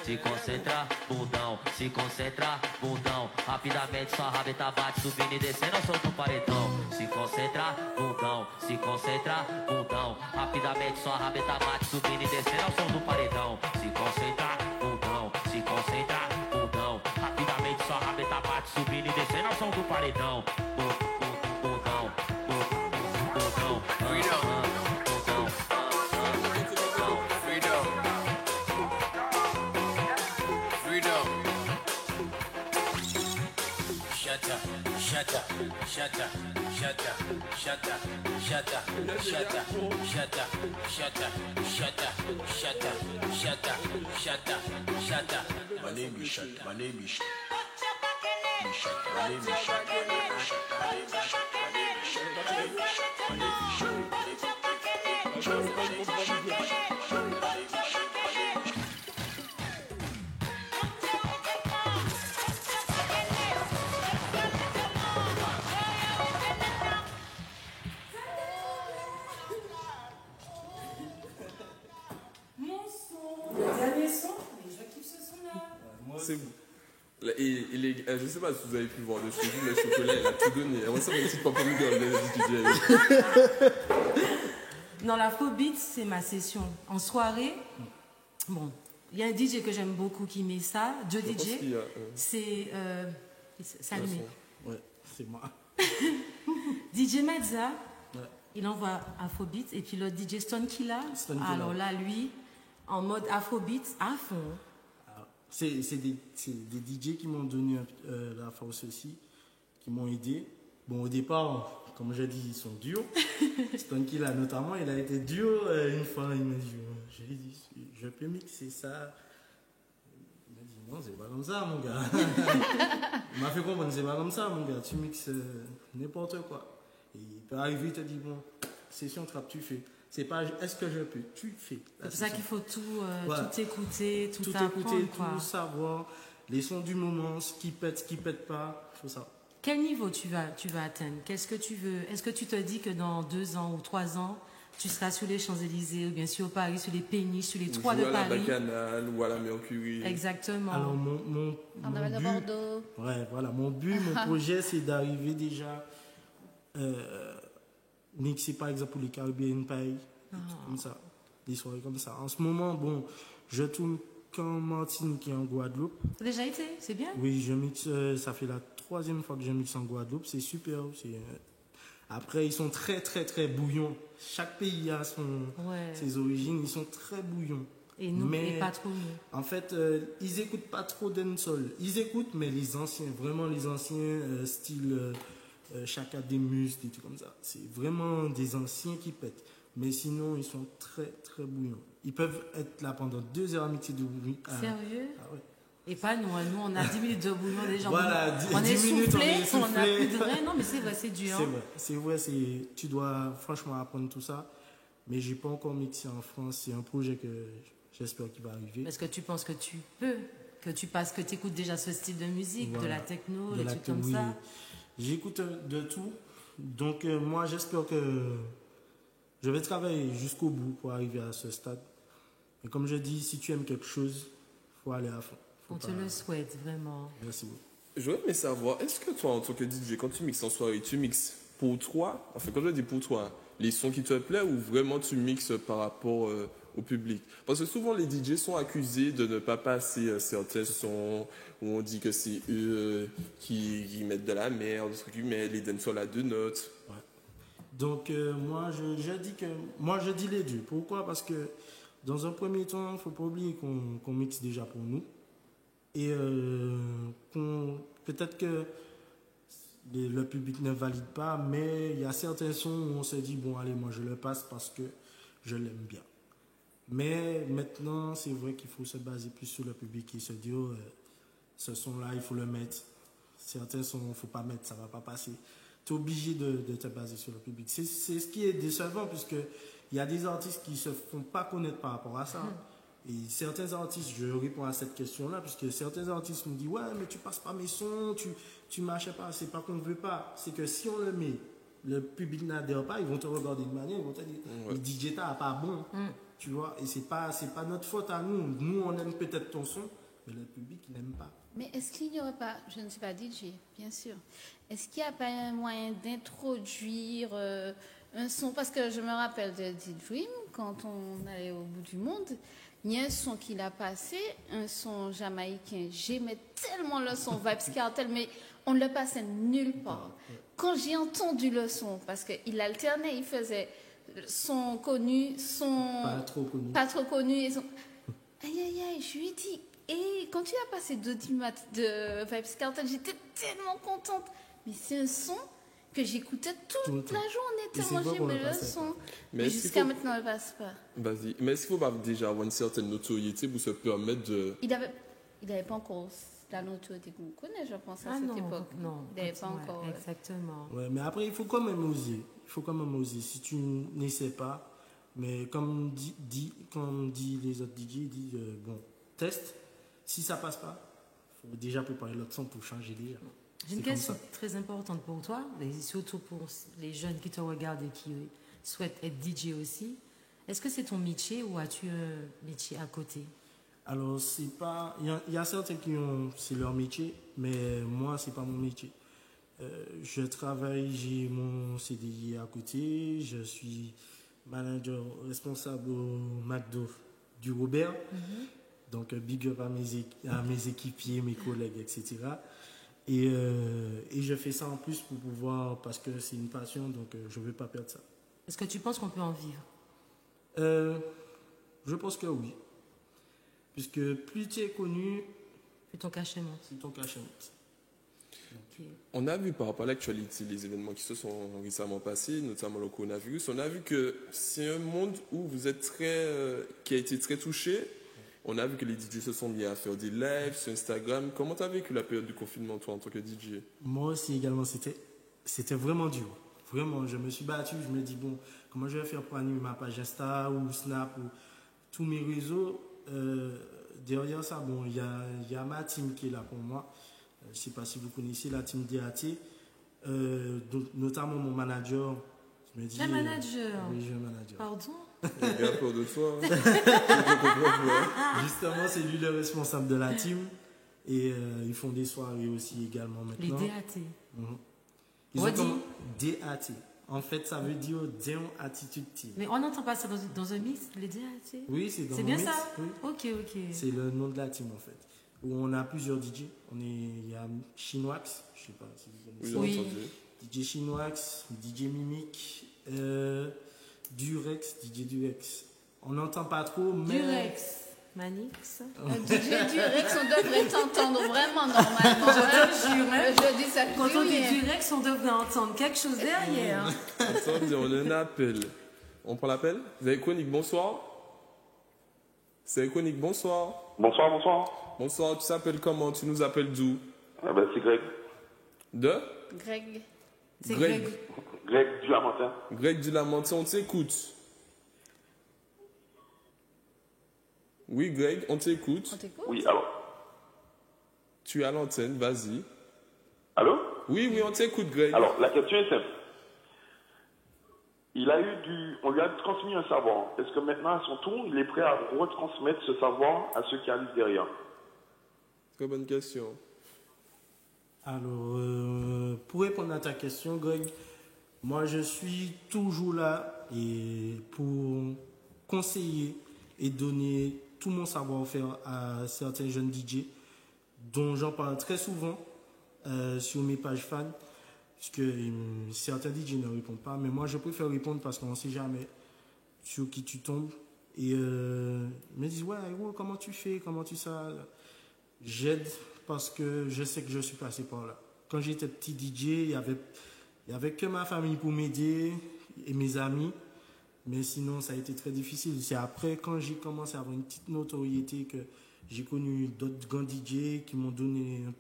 Se concentra, bundão, se concentra, bundão. Rapidamente sua rabeta bate, subindo e descendo ao som do paredão. Se concentra, bundão, se concentra, bundão. Rapidamente sua rabeta bate, subindo e descendo ao som do paredão. Se concentra, bundão, se concentra, bundão. Rapidamente sua rabeta bate, subindo e descendo ao som do paredão. Bundão, bundão, Shut up, shut up, shut up, shut up, shut up, shut up, shut up, shut up, shut up, shut up, shut up, shut up, shut up. My name is Shut. My name is Shut. My name is Shut. My name is Shut. My name is Shut. My name is Shut. My name is Shut. My name is Shut. C'est bon. Je sais pas si vous avez pu voir dessus, mais le chocolat, il a tout donné. Moi, ça me dit pas pour me dire. Non, l'afrobeat, c'est ma session. En soirée, bon, il y a un DJ que j'aime beaucoup qui met ça. Joe DJ, c'est allumé. Ouais, c'est moi. DJ Mezza, il envoie afrobeat. Et puis l'autre DJ Stone Killa. Alors là, lui, en mode afrobeat à fond. C'est des DJ qui m'ont donné la force aussi, qui m'ont aidé. Bon, au départ, comme j'ai dit, ils sont durs. Stone Killa, notamment, il a été dur une fois. Il m'a dit, j'ai dit, je peux mixer ça. Il m'a dit, non, c'est pas comme ça, mon gars. Il m'a fait comprendre, c'est pas comme ça, mon gars. Tu mixes n'importe quoi. Et il peut arriver, il te dit, bon, session trap, tu fais. C'est pas est-ce que je peux, tu fais. C'est pour ça qu'il faut tout écouter, tout écouter, quoi. tout savoir, les sons du moment, ce qui pète pas, faut ça. Quel niveau tu vas atteindre? Qu'est-ce que tu veux? Est-ce que tu te dis que dans 2 ans ou 3 ans, tu seras sur les Champs-Élysées ou bien sur Paris, sur les péniches, sur les toits de Paris? Ou à la Bacchanal ou à la Mercury. Exactement. Alors mon but, Bordeaux. Ouais, voilà, mon but, mon projet, c'est d'arriver déjà mixer par exemple les Caribbean Pie, comme ça, des soirées comme ça. En ce moment, bon, je tourne qu'en Martinique et en Guadeloupe. Ça a déjà été, c'est bien? Oui, je mixe, ça fait la 3e fois que je mixe en Guadeloupe, c'est super. Après, ils sont très très très bouillons. Chaque pays a ses origines, ils sont très bouillons. Et nous, mais pas trop nous. En fait, ils écoutent pas trop dancehall. Ils écoutent, mais les anciens, vraiment les anciens, style Chaka Demus, des trucs comme ça. C'est vraiment des anciens qui pètent. Mais sinon, ils sont très très bouillons. Ils peuvent être là pendant 2 heures à mixer de bouillon. Sérieux? Ah ouais. Et pas nous, on a 10 minutes de bouillon déjà. Voilà, on 10 est minutes, soufflé, on on n'a plus de vrai. Non, mais c'est vrai, c'est dur. C'est vrai, tu dois franchement apprendre tout ça. Mais j'ai pas encore mixé en France. C'est un projet que j'espère qu'il va arriver. Est-ce que tu penses que tu peux, que tu écoutes déjà ce style de musique, voilà. de la techno, des trucs comme ça? J'écoute de tout. Donc moi, j'espère que je vais travailler jusqu'au bout pour arriver à ce stade. Et comme je dis, si tu aimes quelque chose, il faut aller à fond. On te le souhaite, vraiment. Merci beaucoup. J'aurais aimé savoir, est-ce que toi, en tant que DJ, quand tu mixes en soirée, tu mixes pour toi, enfin quand je dis pour toi, les sons qui te plaisent ou vraiment tu mixes par rapport au public? Parce que souvent les DJ sont accusés de ne pas passer certains sons où on dit que c'est eux qui mettent de la merde, mais les dancehall à 2 notes. Ouais. Donc moi je dis les deux. Pourquoi? Parce que dans un premier temps, il ne faut pas oublier qu'on mixe déjà pour nous. Et peut-être que le public ne valide pas, mais il y a certains sons où on se dit, bon allez, moi je le passe parce que je l'aime bien. Mais maintenant, c'est vrai qu'il faut se baser plus sur le public et se dire, ce son-là, il faut le mettre. Certains sons, il ne faut pas mettre, ça ne va pas passer. Tu es obligé de te baser sur le public. C'est ce qui est décevant, puisqu'il y a des artistes qui ne se font pas connaître par rapport à ça. Et certains artistes, je réponds à cette question-là, puisque certains artistes me disent, ouais, mais tu passes pas mes sons, tu marches pas, c'est pas qu'on ne veut pas. C'est que si on le met, le public n'adhère pas, ils vont te regarder de manière, ils vont te dire, le DJ t'as pas bon. Tu vois, et c'est pas notre faute à nous. Nous, on aime peut-être ton son, mais le public n'aime pas. Mais est-ce qu'il n'y aurait pas, je ne suis pas DJ, bien sûr, est-ce qu'il n'y a pas un moyen d'introduire un son, parce que je me rappelle de D-Dream, quand on allait au bout du monde, il y a un son qu'il a passé, un son jamaïcain. J'aimais tellement le son Vibes Cartel, mais on ne le passait nulle part. Quand j'ai entendu le son, parce qu'il alternait, il faisait son connu, son pas trop connu, et son... Aïe, aïe, aïe, je lui ai dit, et quand tu as passé de Vibes Cartel, j'étais tellement contente. Mais c'est un son que j'écoutais toute la journée, tellement j'aimais le son. Mais jusqu'à maintenant, il ne passe pas. Vas-y. Mais est-ce qu'il faut pas déjà avoir une certaine notoriété pour se permettre de... Il n'avait pas encore la notoriété qu'on connaît, je pense, à cette époque. Non, il n'avait pas encore... Exactement. Ouais, mais après, il faut quand même oser. Si tu n'essaies pas, mais comme dit les autres DJ, ils disent, bon, teste. Si ça passe pas, il faut déjà préparer l'autre son pour changer déjà. J'ai une question très importante pour toi, et surtout pour les jeunes qui te regardent et qui souhaitent être DJ aussi. Est-ce que c'est ton métier ou as-tu un métier à côté? Alors, c'est pas... Il y a certains qui ont... C'est leur métier, mais moi, c'est pas mon métier. Je travaille, j'ai mon CDI à côté, je suis manager responsable au McDo du Robert. Donc, big up à mes équipiers, mes collègues, etc. Et je fais ça en plus pour pouvoir, parce que c'est une passion, donc je ne veux pas perdre ça. Est-ce que tu penses qu'on peut en vivre? Je pense que oui. Puisque plus tu es connu, plus ton cachet monte. Okay. On a vu par rapport à l'actualité, les événements qui se sont récemment passés, notamment le coronavirus, on a vu que c'est un monde où vous êtes qui a été très touché. On a vu que les DJ se sont mis à faire des lives sur Instagram. Comment tu as vécu la période du confinement, toi, en tant que DJ? Moi aussi, également, c'était vraiment dur. Vraiment, je me suis battu. Je me dis, bon, comment je vais faire pour animer ma page Insta ou Snap ou tous mes réseaux? Derrière ça, bon, il y a ma team qui est là pour moi. Je ne sais pas si vous connaissez la team DAT. Notamment mon manager. Je me dis, un manager? Oui, j'ai un manager. Pardon? Il a peur de toi. Justement, c'est lui le responsable de la team. Et ils font des soirées aussi également maintenant. Les DAT. Ils ont comme DAT. En fait, ça veut dire Down Attitude Team. Mais on n'entend pas ça dans un mix, les DAT? Oui, c'est dans un mix. C'est bien ça? Oui. Ok. C'est le nom de la team en fait. Où on a plusieurs DJ. Il y a Chinoax, je ne sais pas si vous connaissez. Oui. DJ Chinoax, DJ Mimic, Durex, DJ Durex. On n'entend pas trop, mais... Durex, Manix. DJ Durex, on devrait t'entendre vraiment normalement. Je te jure. Je dis ça. Quand on dit Durex, on devrait entendre quelque chose derrière. Attendez, on a un appel. On prend l'appel? Vous avez Chronique, bonsoir. C'est Chronique, bonsoir. Bonsoir. Bonsoir, tu t'appelles comment? Tu nous appelles d'où? C'est Greg. De? Greg. C'est Greg. Greg Dulamantin. Greg Dulamantin, on t'écoute. Oui, Greg, on t'écoute. On t'écoute? Oui, alors. Tu es à l'antenne, vas-y. Allô? Oui, on t'écoute, Greg. Alors, la question est simple. On lui a transmis un savoir. Est-ce que maintenant, à son tour, il est prêt à retransmettre ce savoir à ceux qui arrivent derrière? Très bonne question. Alors, pour répondre à ta question, Greg, moi, je suis toujours là et pour conseiller et donner tout mon savoir-faire à certains jeunes DJ dont j'en parle très souvent sur mes pages fans. Parce que certains DJ ne répondent pas, mais moi je préfère répondre parce qu'on ne sait jamais sur qui tu tombes. Et ils me disent, ouais, comment tu fais, comment tu ça. J'aide parce que je sais que je suis passé par là. Quand j'étais petit DJ, il y avait que ma famille pour m'aider et mes amis. Mais sinon, ça a été très difficile. C'est après, quand j'ai commencé à avoir une petite notoriété, que j'ai connu d'autres grands DJ qui m'ont donné un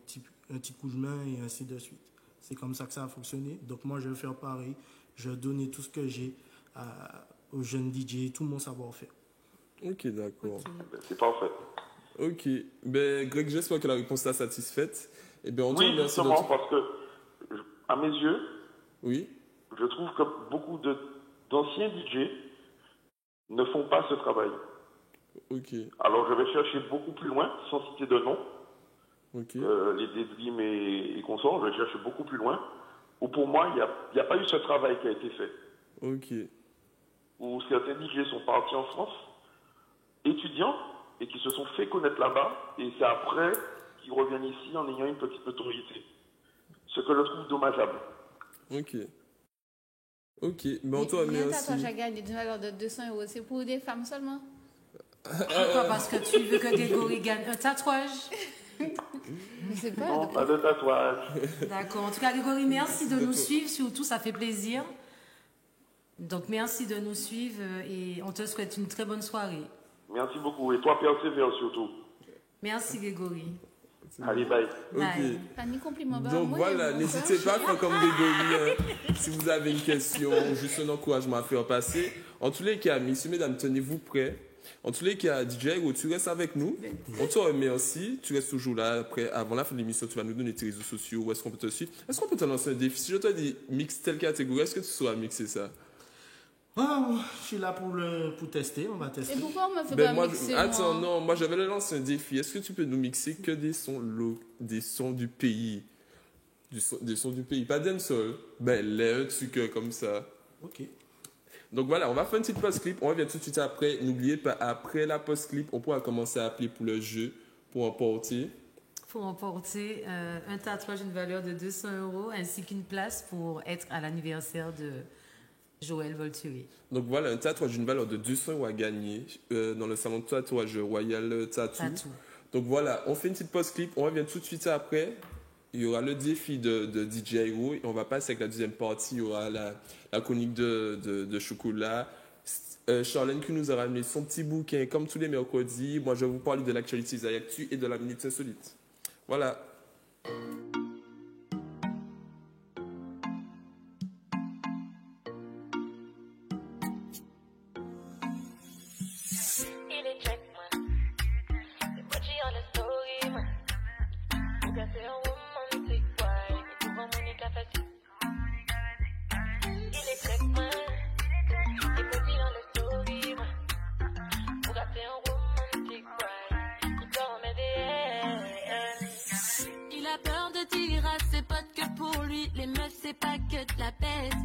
petit coup de main et ainsi de suite. C'est comme ça que ça a fonctionné. Donc moi, je vais faire pareil. Je vais donner tout ce que j'ai aux jeunes DJ, tout mon savoir-faire. Ok, d'accord. Okay. C'est parfait. Ok. Greg, j'espère que la réponse t'a satisfaite. Oui, justement, parce que, à mes yeux, oui, je trouve que beaucoup d'anciens DJ ne font pas ce travail. Ok. Alors je vais chercher beaucoup plus loin, sans citer de nom, Ok. les Deadlim et consorts, je vais chercher beaucoup plus loin, où pour moi, il n'y a pas eu ce travail qui a été fait. Ok. Où certains DJ sont partis en France, étudiants, et qui se sont fait connaître là-bas, et c'est après qu'ils reviennent ici en ayant une petite notoriété. Ce que je trouve dommageable. Ok. Ok. Mais on te Il y a un remercie. tatouage à gagner d'une valeur de 200 €. C'est pour des femmes seulement. Pourquoi? Parce que tu veux que Grégory gagne un tatouage? Je sais pas. Non, pas de tatouage. D'accord. En tout cas, Grégory, merci de nous suivre. Surtout, ça fait plaisir. Donc, merci de nous suivre et on te souhaite une très bonne soirée. Merci beaucoup. Et toi, persévère surtout. Merci, Grégory. Allez, bye. Bye. Pas ni compliment. Bah, Donc moi, voilà, il y a n'hésitez pas à faire comme Grégory. Si vous avez une question, juste un encouragement à faire passer. En tous les cas, messieurs, mesdames, tenez-vous prêts. En tous les cas, DJ Hero, tu restes avec nous. On te remercie. Tu restes toujours là. Après, avant la fin de l'émission, tu vas nous donner tes réseaux sociaux. Où est-ce qu'on peut te suivre? Est-ce qu'on peut te lancer un défi? Si je te dis mix telle catégorie, est-ce que tu sauras mixer ça? Je suis là pour tester, on va tester. Et pourquoi on me fait Ben pas moi, mixer, attends, moi non, moi j'avais le lancer un défi. Est-ce que tu peux nous mixer que des sons du pays? Des sons du pays, pas dancehall. Ben, les trucs comme ça. Ok. Donc voilà, on va faire une petite pause clip. On revient tout de suite après. N'oubliez pas, après la pause clip, on pourra commencer à appeler pour le jeu, pour emporter. Pour emporter un tatouage d'une valeur de 200 € ainsi qu'une place pour être à l'anniversaire de Joël Volturi. Donc voilà, un tatouage d'une valeur de 200 € à gagner dans le salon de tatouage Royal Tattoo. Donc voilà, on fait une petite pause clip. On revient tout de suite après. Il y aura le défi de DJ Hero et on va passer avec la deuxième partie. Il y aura la chronique de chocolat. Charlène qui nous a ramené son petit bouquin comme tous les mercredis. Moi, je vais vous parler de l'actualité Zayactu et de la minute insolite. Voilà. Il est check, man. C'est moi qui en a story, man. Mon gars, c'est un romantic boy. Il trouve un Monica facile. Il est check, man. C'est moi qui en a story, man. Mon gars, c'est un romantic boy. Il dort en MDN. Il a peur de dire à ses potes que pour lui, les meufs, c'est pas que de la peste.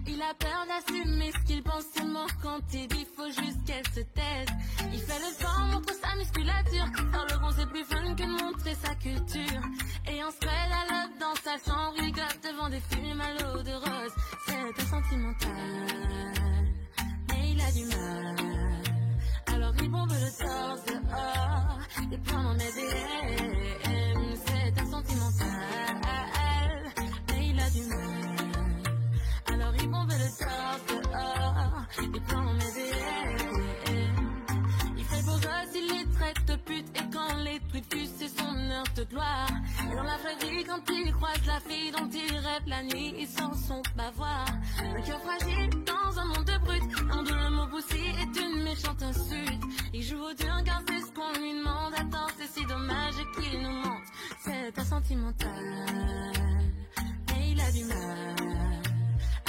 Il a peur d'assumer ce qu'il pense seulement quand il dit faut juste qu'elle se taise. Il fait le sport, montre sa musculature. Faire le bon, c'est plus fun que de montrer sa culture. Et on se spread à l'autre dans sa chambre, il gobe devant des films à l'eau de rose. C'est un sentimental, mais il a du mal. Alors il bombe le torse dehors, et prend en DM. C'est un sentimental, mais il a du mal. Alors il bombe le torse dehors, et prend en DM. Il fait beau gosse, il les traite de pute, et quand les trucs tuent, c'est son heure de gloire. Et dans la vraie vie, quand il croise la fille dont il rêve la nuit, ils s'en sont pas voir. Un cœur fragile dans un monde de brut, un de le mot boussi est une méchante insulte. Il joue au dur car c'est ce qu'on lui demande. Attends, c'est si dommage qu'il nous mente. C'est un sentimental, mais il a du mal.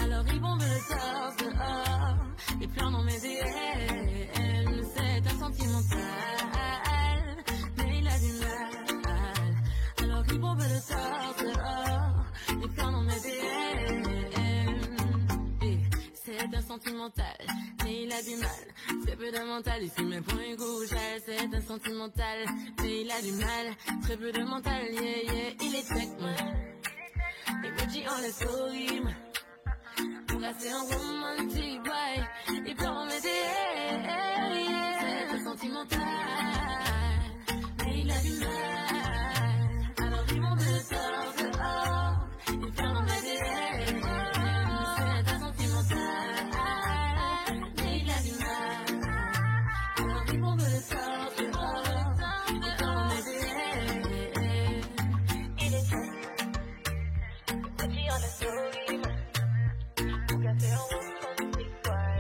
Alors il bombe le torse dehors, et pleure dans mes DM. C'est un sentimental, mais il a du mal. Alors il bombe le torse dehors, et pleure dans mes DM. C'est un sentimental, mais il a du mal. Très peu de mental, il fume pour une couche. C'est un sentimental, mais il a du mal. Très peu de mental, yeah, yeah. Il est check, man. Emoji en les stories, man. Mon gars, c'est un romantic boy. Il pleure en mes DM. C'est un sentimental, mais il a du mal. Alors il monte le torse dehors, il pleure en mes DM. C'est un sentimental, mais il a du mal. Alors il monte le torse dehors, il pleure en mes DM. Il est check. Emoji en a story, man. Mon gars, c'est un romantic boy.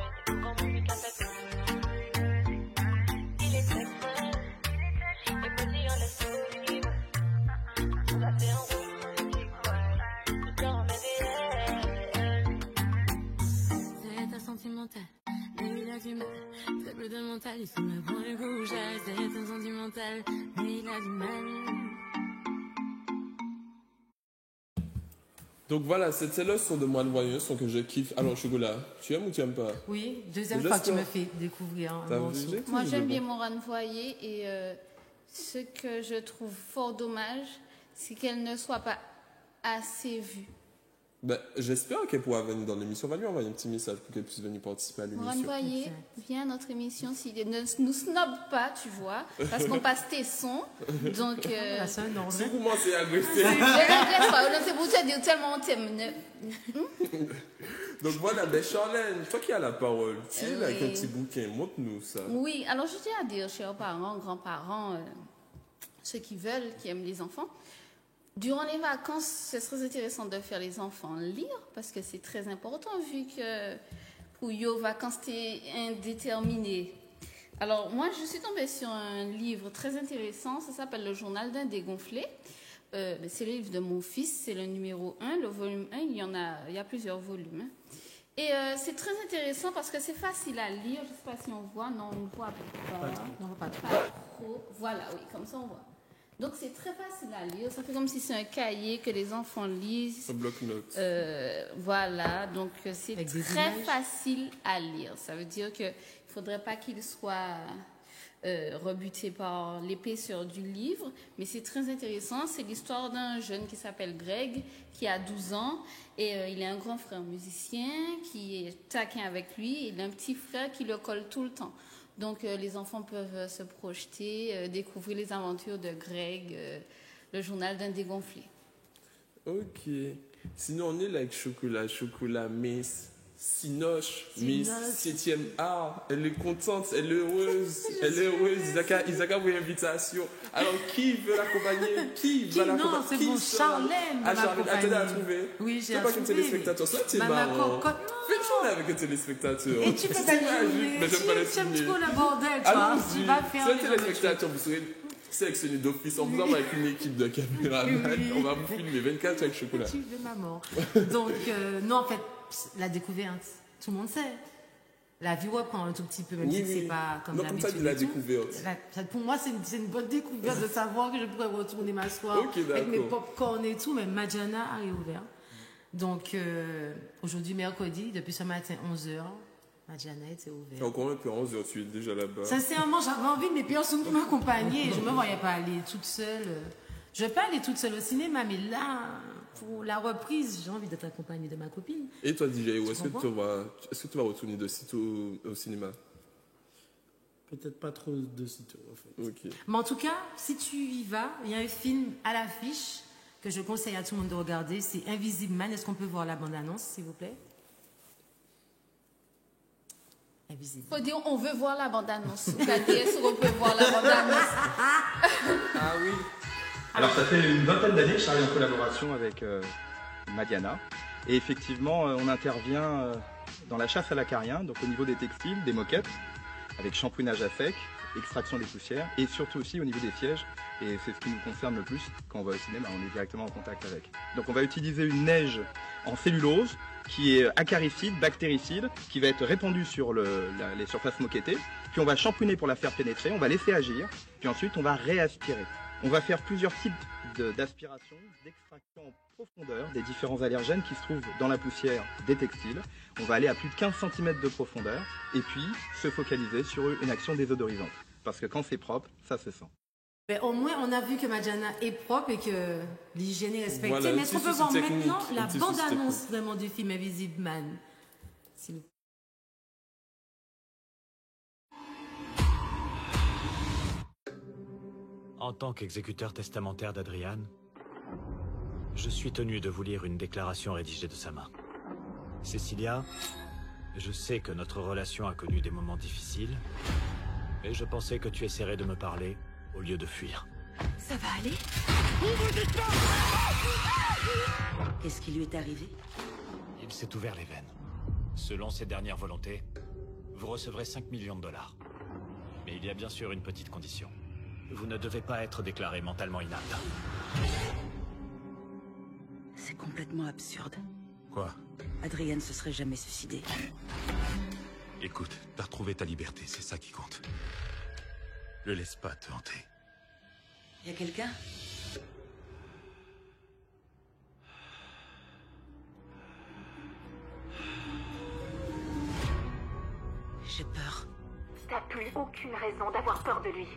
fallu sous le point rouge. C'est un sentimental, mais il a du mal. Donc voilà, c'est le son de Moi le Voyeux, son que je kiffe. Alors, Chocolat, tu aimes ou tu aimes pas? Oui, deuxième Déjà, fois que tu ça- me fais découvrir un T'as vu, morceau. j'ai tout Moi, dit, j'aime bon. bien Morane Voyer et ce que je trouve fort dommage, c'est qu'elle ne soit pas assez vue. Ben, j'espère qu'elle pourra venir dans l'émission. On va lui envoyer un petit message pour qu'elle puisse venir participer à Morane l'émission. Voyer, Exact. viens à notre émission. Ne nous snob pas, tu vois, parce qu'on passe tes sons. Donc, Ah, c'est un ordre. Si vous commencez à agresser. je regrette pas. C'est pour te dire tellement on t'aime. Donc voilà, ben Charlène, toi qui as la parole, tu es là avec un Oui. petit bouquin, montre-nous ça. Oui, alors je tiens à dire, chers parents, grands-parents, ceux qui veulent, qui aiment les enfants, durant les vacances, c'est très intéressant de faire les enfants lire, parce que c'est très important, vu que pour yo, vacances, c'est indéterminé. Alors, moi, je suis tombée sur un livre très intéressant, ça s'appelle Le Journal d'un dégonflé. C'est le livre de mon fils, c'est le numéro 1, le volume 1, il y a plusieurs volumes. Hein. Et c'est très intéressant parce que c'est facile à lire. Je ne sais pas si on voit, non, on ne voit pas. On voit pas trop. Pas trop. Voilà, oui, comme ça on voit. Donc c'est très facile à lire. Ça fait comme si c'est un cahier que les enfants lisent. Un bloc-notes. Voilà, donc c'est Avec des très images. facile à lire. Ça veut dire qu'il ne faudrait pas qu'il soit rebuté par l'épaisseur du livre, mais c'est très intéressant. C'est l'histoire d'un jeune qui s'appelle Greg, qui a 12 ans, et il a un grand frère musicien qui est taquin avec lui, et il a un petit frère qui le colle tout le temps. Donc les enfants peuvent se projeter, découvrir les aventures de Greg, le journal d'un dégonflé. Ok. Sinon, on est là avec Chocolat, Miss Sinoche, Miss 7e art. Elle est contente, elle est heureuse. Isaka vous invitation. Alors, qui veut l'accompagner? Qui va l'accompagner? Non, c'est Qui bon, sera- Charlène Ah, va Charlène, ah, tu l'as m'accompagner. trouvé? Oui, j'ai C'est pas qu'un trouvé. téléspectateur, ça, c'est Maman marrant. cocotte. Fais une journée avec un téléspectateur. Et tu peux C'est pas magique, mais j'aime pas les tu aimes filmer. trop le bordel, toi. Allons-y. Tu vas faire C'est un les téléspectateur, vous serez sélectionné d'office. On vous envoie avec une équipe de caméramans. Oui. On va vous filmer 24 avec Chocolat. Tu veux maman. Donc, non, en fait, la découverte, tout le monde sait. La vie reprend un tout petit peu, même Oui, si oui. c'est pas comme Non, comme ça, d'habitude. de la et tout. découverte. Pour moi, c'est une bonne découverte de savoir que je pourrais retourner m'asseoir Ok, avec mes d'accord. pop-corn et tout, mais Madjana a réouvert. Donc, aujourd'hui, mercredi, depuis ce matin, 11h, Madjana était ouverte. Encore un peu 11h, tu es déjà là-bas. Sincèrement, j'avais envie de mes personnes pour m'accompagner. Je ne me voyais pas aller toute seule. Je vais pas aller toute seule au cinéma, mais là, pour la reprise, j'ai envie d'être accompagnée de ma copine. Et toi, DJ, est-ce que comprends? tu vas retourner de sitôt au cinéma? Peut-être pas trop de sitôt, en fait. Ok. Mais en tout cas, si tu y vas, il y a un film à l'affiche que je conseille à tout le monde de regarder. C'est Invisible Man. Est-ce qu'on peut voir la bande-annonce, s'il vous plaît? Invisible. Faut dire, on veut voir la bande-annonce. Est-ce qu'on peut voir la bande-annonce? Ah oui. Alors ça fait une vingtaine d'années que je travaille en collaboration avec Madiana. Et effectivement, on intervient dans la chasse à l'acarien, donc au niveau des textiles, des moquettes, avec shampouinage à sec, extraction des poussières, et surtout aussi au niveau des sièges. Et c'est ce qui nous concerne le plus quand on va au cinéma, on est directement en contact avec. Donc on va utiliser une neige en cellulose qui est acaricide, bactéricide, qui va être répandue sur les surfaces moquettées. Puis on va shampouiner pour la faire pénétrer, on va laisser agir, puis ensuite on va réaspirer. On va faire plusieurs types d'aspiration, d'extraction en profondeur des différents allergènes qui se trouvent dans la poussière des textiles. On va aller à plus de 15 cm de profondeur et puis se focaliser sur une action désodorisante. Parce que quand c'est propre, ça se sent. Mais au moins, on a vu que Madjana est propre et que l'hygiène est respectée. Voilà, mais est-ce qu'on peut petit voir souci technique, maintenant la petit souci bande-annonce technique. vraiment du film Invisible Man? S'il vous plaît. En tant qu'exécuteur testamentaire d'Adriane, je suis tenu de vous lire une déclaration rédigée de sa main. Cécilia, je sais que notre relation a connu des moments difficiles, mais je pensais que tu essaierais de me parler au lieu de fuir. Ça va aller? Qu'est-ce qui lui est arrivé? Il s'est ouvert les veines. Selon ses dernières volontés, vous recevrez 5 millions de dollars. Mais il y a bien sûr une petite condition. Vous ne devez pas être déclaré mentalement inapte. C'est complètement absurde. Quoi? Adrienne se serait jamais suicidée. Écoute, t'as retrouvé ta liberté, c'est ça qui compte. Le laisse pas te hanter. Y a quelqu'un? J'ai peur. T'as plus aucune raison d'avoir peur de lui.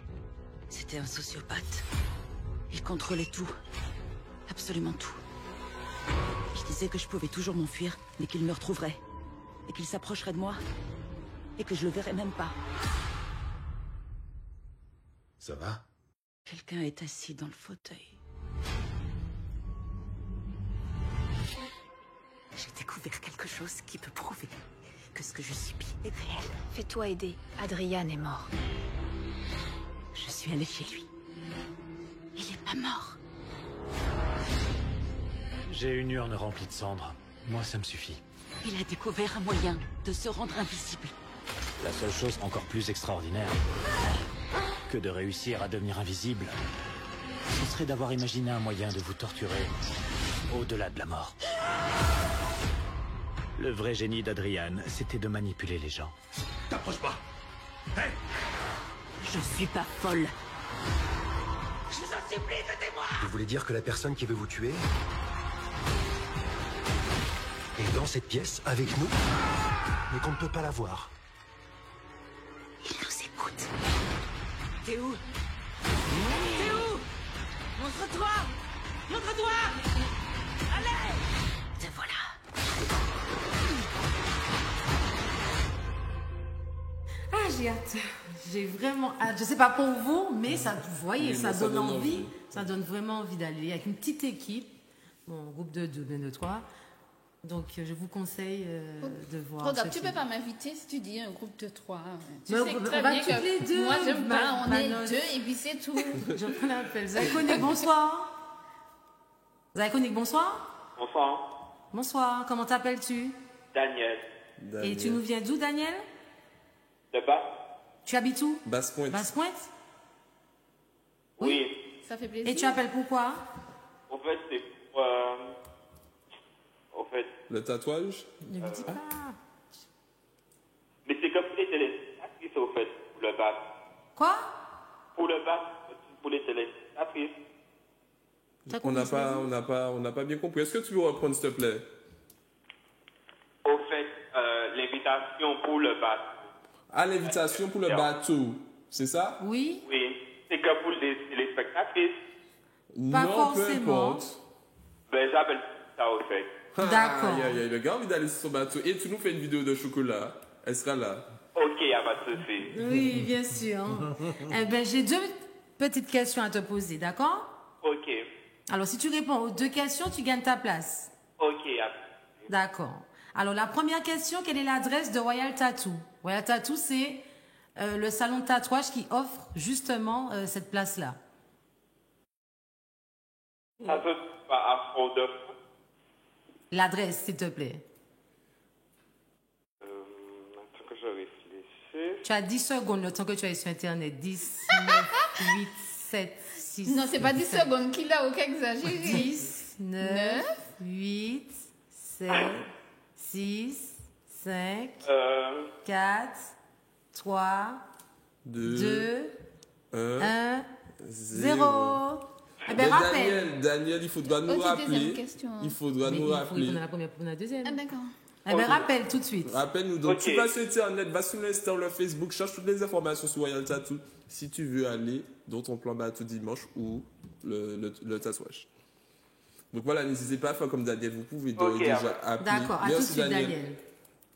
C'était un sociopathe. Il contrôlait tout. Absolument tout. Il disait que je pouvais toujours m'enfuir, mais qu'il me retrouverait. Et qu'il s'approcherait de moi. Et que je le verrais même pas. Ça va? Quelqu'un est assis dans le fauteuil. J'ai découvert quelque chose qui peut prouver que ce que je subis est réel. Fais-toi aider. Adrian est mort. Je suis allée chez lui. Il est pas mort. J'ai une urne remplie de cendres. Moi, ça me suffit. Il a découvert un moyen de se rendre invisible. La seule chose encore plus extraordinaire que de réussir à devenir invisible, ce serait d'avoir imaginé un moyen de vous torturer au-delà de la mort. Le vrai génie d'Adrian, c'était de manipuler les gens. T'approches pas! Hey! Je suis pas folle. Je vous en supplie, aidez-moi! Vous voulez dire que la personne qui veut vous tuer est dans cette pièce avec nous, mais qu'on ne peut pas la voir? Il nous écoute. T'es où? T'es où? Montre-toi! Montre-toi! Allez! Te voilà. Ah, j'ai hâte. J'ai vraiment hâte. Je sais pas pour vous, mais ça, vous voyez, Oui, ça mais donne envie. Ça donne vraiment envie d'aller avec une petite équipe. Bon, groupe de 2, bien de 3. Donc, je vous conseille de voir. Regarde, ce tu film. peux pas m'inviter si tu dis un groupe de 3. Tu Mais sais on très va bien toutes que les deux, moi, j'aime pas. On est Manos. 2 et puis c'est tout. Je prends l'appel. Zaïkonik, bonsoir. Zaïkonik, bonsoir. Bonsoir. Bonsoir. Comment t'appelles-tu? Daniel. Et tu nous viens d'où, Daniel? De bas? Tu habites où? Basse-Pointe. Basse-Pointe? Oui. Ça fait plaisir. Et tu appelles pourquoi? En fait, c'est pour... En fait... Le tatouage? Ne lui dis pas. Mais c'est comme pour les téléspectatrices, au fait, pour le bas. Quoi? Pour le bas, pour les téléspectatrices. On n'a pas bien compris. Est-ce que tu veux reprendre, s'il te plaît? Au fait, l'invitation pour le bas. Ah, l'invitation pour le bateau, c'est ça? Oui. Oui. C'est comme pour les téléspectatrices. Pas Non, forcément. peu importe. Ben, j'appelle ça, au fait. D'accord. Aïe, aïe, aïe, le gars a envie d'aller sur son bateau. Et tu nous fais une vidéo de chocolat. Elle sera là. Ok, y'a pas de souci. Oui, bien sûr. Eh ben, j'ai 2 petites questions à te poser, d'accord? Ok. Alors, si tu réponds aux 2 questions, tu gagnes ta place. Ok, D'accord. Alors, la première question, quelle est l'adresse de Royal Tattoo? Royal Tattoo, c'est le salon de tatouage qui offre justement cette place-là. Ça peut pas à Fort-de-France. L'adresse, s'il te plaît. Attends que je réfléchisse. Tu as 10 secondes le temps que tu ailles sur Internet. 10, 9, 8, 7, 6... Non, c'est pas 10 secondes qu'il a, aucun exagéré. 10, 9, 8, 7, 6, 5, 4, 3, 2, 1, 0. Eh ben, Mais rappelle. Daniel, il faudra nous rappeler. Il faudra nous rappeler. On a la première pour la deuxième. Ah, d'accord. Eh ben, rappelle tout de suite. Rappelle-nous. Donc, tu vas sur Internet, va sur l'Insta ou le Facebook, cherche toutes les informations sur Royal Tattoo si tu veux aller dans ton plan bateau dimanche ou le tatouage. Donc voilà, n'hésitez pas à faire comme Daniel. Vous pouvez déjà appeler. D'accord, à tout de suite, Daniel.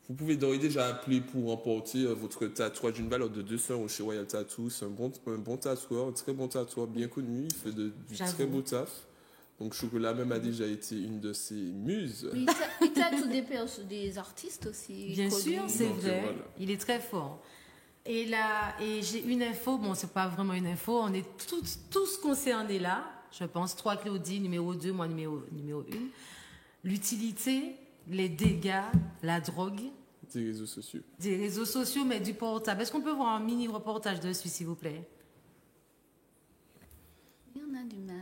Vous pouvez déjà appeler pour remporter votre tatouage d'une valeur de 200 € chez Royal Tattoo. C'est un bon tatoueur, un très bon tatoueur, bien connu. Il fait du très beau taf. Donc Chocolat même a déjà été une de ses muses. Il tatoue des artistes aussi. Bien connus. sûr, c'est Donc, vrai. voilà. Il est très fort. Et là, j'ai une info. Bon, c'est pas vraiment une info. On est tous concernés là. Je pense 3 Claudie, numéro 2, moi numéro 1. L'utilité, les dégâts, la drogue. Des réseaux sociaux. Des réseaux sociaux, mais du portable. Est-ce qu'on peut voir un mini reportage dessus, s'il vous plaît? Il y en a du mal.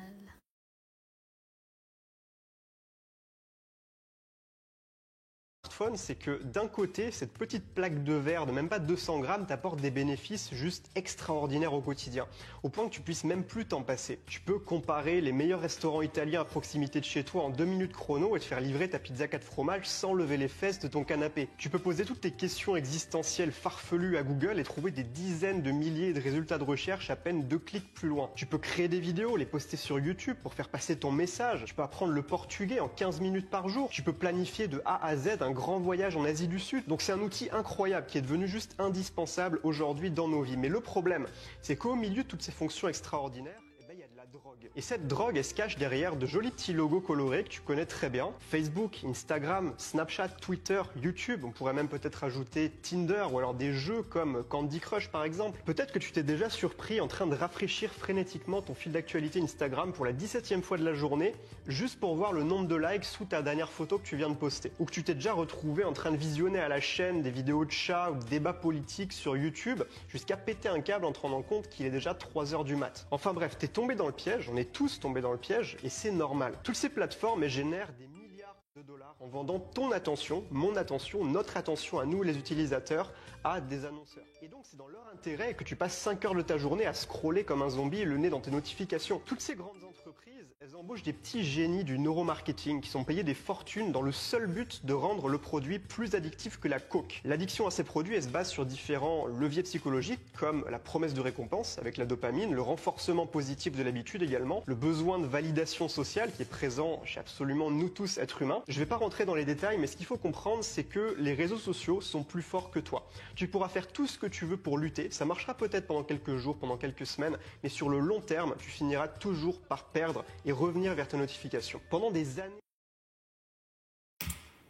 smartphone, c'est que d'un côté, cette petite plaque de verre de même pas 200 grammes t'apporte des bénéfices juste extraordinaires au quotidien, au point que tu puisses même plus t'en passer. Tu peux comparer les meilleurs restaurants italiens à proximité de chez toi en 2 minutes chrono et te faire livrer ta pizza 4 fromages sans lever les fesses de ton canapé. Tu peux poser toutes tes questions existentielles farfelues à Google et trouver des dizaines de milliers de résultats de recherche à peine 2 clics plus loin. Tu peux créer des vidéos, les poster sur YouTube pour faire passer ton message. Tu peux apprendre le portugais en 15 minutes par jour. Tu peux planifier de A à Z un grand voyage en Asie du Sud. Donc c'est un outil incroyable qui est devenu juste indispensable aujourd'hui dans nos vies. Mais le problème, c'est qu'au milieu de toutes ces fonctions extraordinaires, il y a de la drogue. Et cette drogue, elle se cache derrière de jolis petits logos colorés que tu connais très bien. Facebook, Instagram, Snapchat, Twitter, YouTube. On pourrait même peut-être ajouter Tinder ou alors des jeux comme Candy Crush par exemple. Peut-être que tu t'es déjà surpris en train de rafraîchir frénétiquement ton fil d'actualité Instagram pour la 17e fois de la journée, juste pour voir le nombre de likes sous ta dernière photo que tu viens de poster. Ou que tu t'es déjà retrouvé en train de visionner à la chaîne des vidéos de chats ou de débats politiques sur YouTube, jusqu'à péter un câble en te rendant compte qu'il est déjà 3h du mat. Enfin bref, t'es tombé dans le piège, on est tous tombés dans le piège, et c'est normal. Toutes ces plateformes, elles génèrent des milliards de dollars en vendant ton attention, mon attention, notre attention à nous les utilisateurs, à des annonceurs. Et donc c'est dans leur intérêt que tu passes 5 heures de ta journée à scroller comme un zombie le nez dans tes notifications. Toutes ces grandes entreprises, elles embauchent des petits génies du neuromarketing qui sont payés des fortunes dans le seul but de rendre le produit plus addictif que la coke. L'addiction à ces produits, elle se base sur différents leviers psychologiques comme la promesse de récompense avec la dopamine, le renforcement positif de l'habitude également, le besoin de validation sociale qui est présent chez absolument nous tous êtres humains. Je ne vais pas rentrer dans les détails, mais ce qu'il faut comprendre, c'est que les réseaux sociaux sont plus forts que toi. Tu pourras faire tout ce que tu veux pour lutter, ça marchera peut-être pendant quelques jours, pendant quelques semaines, mais sur le long terme, tu finiras toujours par perdre et revenir vers tes notifications. Pendant des années.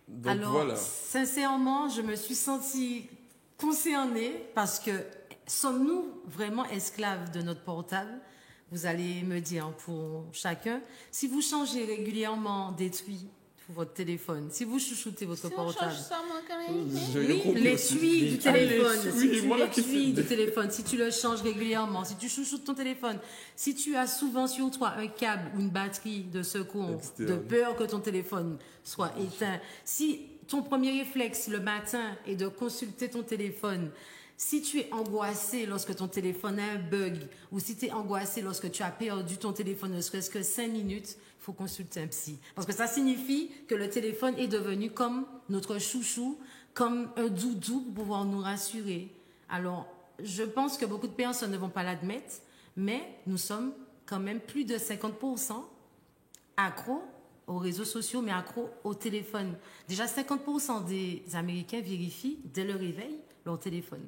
Donc alors, voilà. Sincèrement, je me suis sentie concernée parce que sommes-nous vraiment esclaves de notre portable? Vous allez me dire pour chacun. Si vous changez régulièrement d'étui pour votre téléphone, si vous chouchoutez votre portable, l'étui du téléphone, si tu le changes régulièrement, si tu chouchoutes ton téléphone, si tu as souvent sur toi un câble ou une batterie de secours, de peur que ton téléphone soit éteint, si ton premier réflexe le matin est de consulter ton téléphone, si tu es angoissé lorsque ton téléphone a un bug ou si tu es angoissé lorsque tu as perdu ton téléphone ne serait-ce que 5 minutes, il faut consulter un psy. Parce que ça signifie que le téléphone est devenu comme notre chouchou, comme un doudou pour pouvoir nous rassurer. Alors, je pense que beaucoup de personnes ne vont pas l'admettre, mais nous sommes quand même plus de 50% accros aux réseaux sociaux, mais accros au téléphone. Déjà, 50% des Américains vérifient dès le réveil leur téléphone.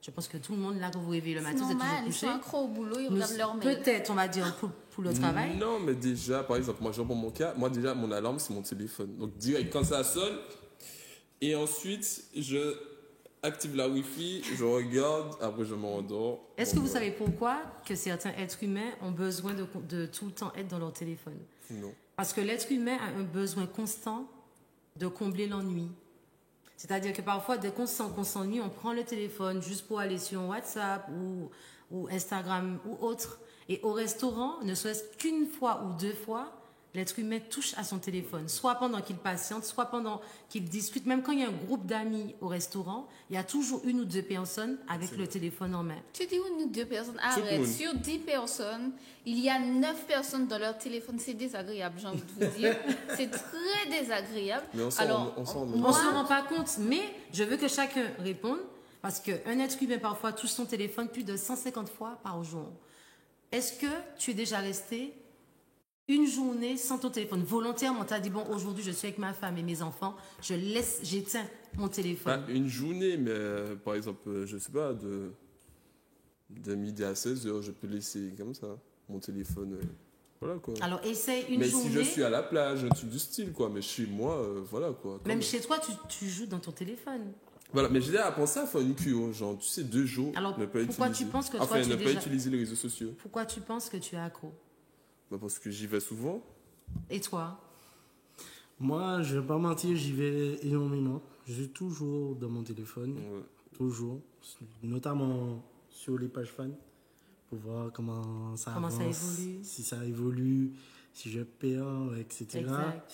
Je pense que tout le monde, là, quand vous réveillez le matin, vous êtes toujours couché. Ils sont accros au boulot, ils regardent leur mail. Peut-être, on va dire, pour le travail. Non, mais déjà, par exemple, moi, je prends mon cas. Moi, déjà, mon alarme, c'est mon téléphone. Donc, direct, quand ça sonne, et ensuite, je active la Wi-Fi, je regarde, après, je m'endors. Est-ce que vous savez pourquoi que certains êtres humains ont besoin de tout le temps être dans leur téléphone? Non. Parce que l'être humain a un besoin constant de combler l'ennui. C'est-à-dire que parfois, dès qu'on sent qu'on s'ennuie, on prend le téléphone juste pour aller sur WhatsApp ou Instagram ou autre. Et au restaurant, ne serait-ce qu'une fois ou 2 fois, l'être humain touche à son téléphone, soit pendant qu'il patiente, soit pendant qu'il discute. Même quand il y a un groupe d'amis au restaurant, il y a toujours 1 ou 2 personnes avec le téléphone en main. Tu dis 1 ou 2 personnes, arrête. Sur 10 personnes, il y a 9 personnes dans leur téléphone. C'est désagréable, j'ai envie de vous dire. C'est très désagréable. Mais on s'en rend pas compte, mais je veux que chacun réponde, parce qu'un être humain parfois touche son téléphone plus de 150 fois par jour. Est-ce que tu es déjà resté une journée sans ton téléphone? Volontairement, tu as dit, bon, aujourd'hui, je suis avec ma femme et mes enfants, j'éteins mon téléphone. Pas une journée, mais par exemple, je sais pas, de midi à 16h, je peux laisser comme ça, mon téléphone. Voilà, quoi. Alors, essaye une journée. Mais si je suis à la plage, un truc du style, quoi. Mais chez moi, voilà, quoi. Même chez toi, tu joues dans ton téléphone. Voilà, mais j'ai déjà pensé à faire une cure, genre, tu sais, 2 jours, alors, ne pas pourquoi utiliser. Tu penses que toi, enfin, ne pas utiliser les réseaux sociaux. Pourquoi tu penses que tu es accro? Parce que j'y vais souvent. Et toi? Moi, je vais pas mentir, j'y vais énormément. Je suis toujours dans mon téléphone. Ouais. Toujours. Notamment sur les pages fans. Pour voir comment ça avance. Ça évolue. Si ça évolue, si je perds, etc. Exact.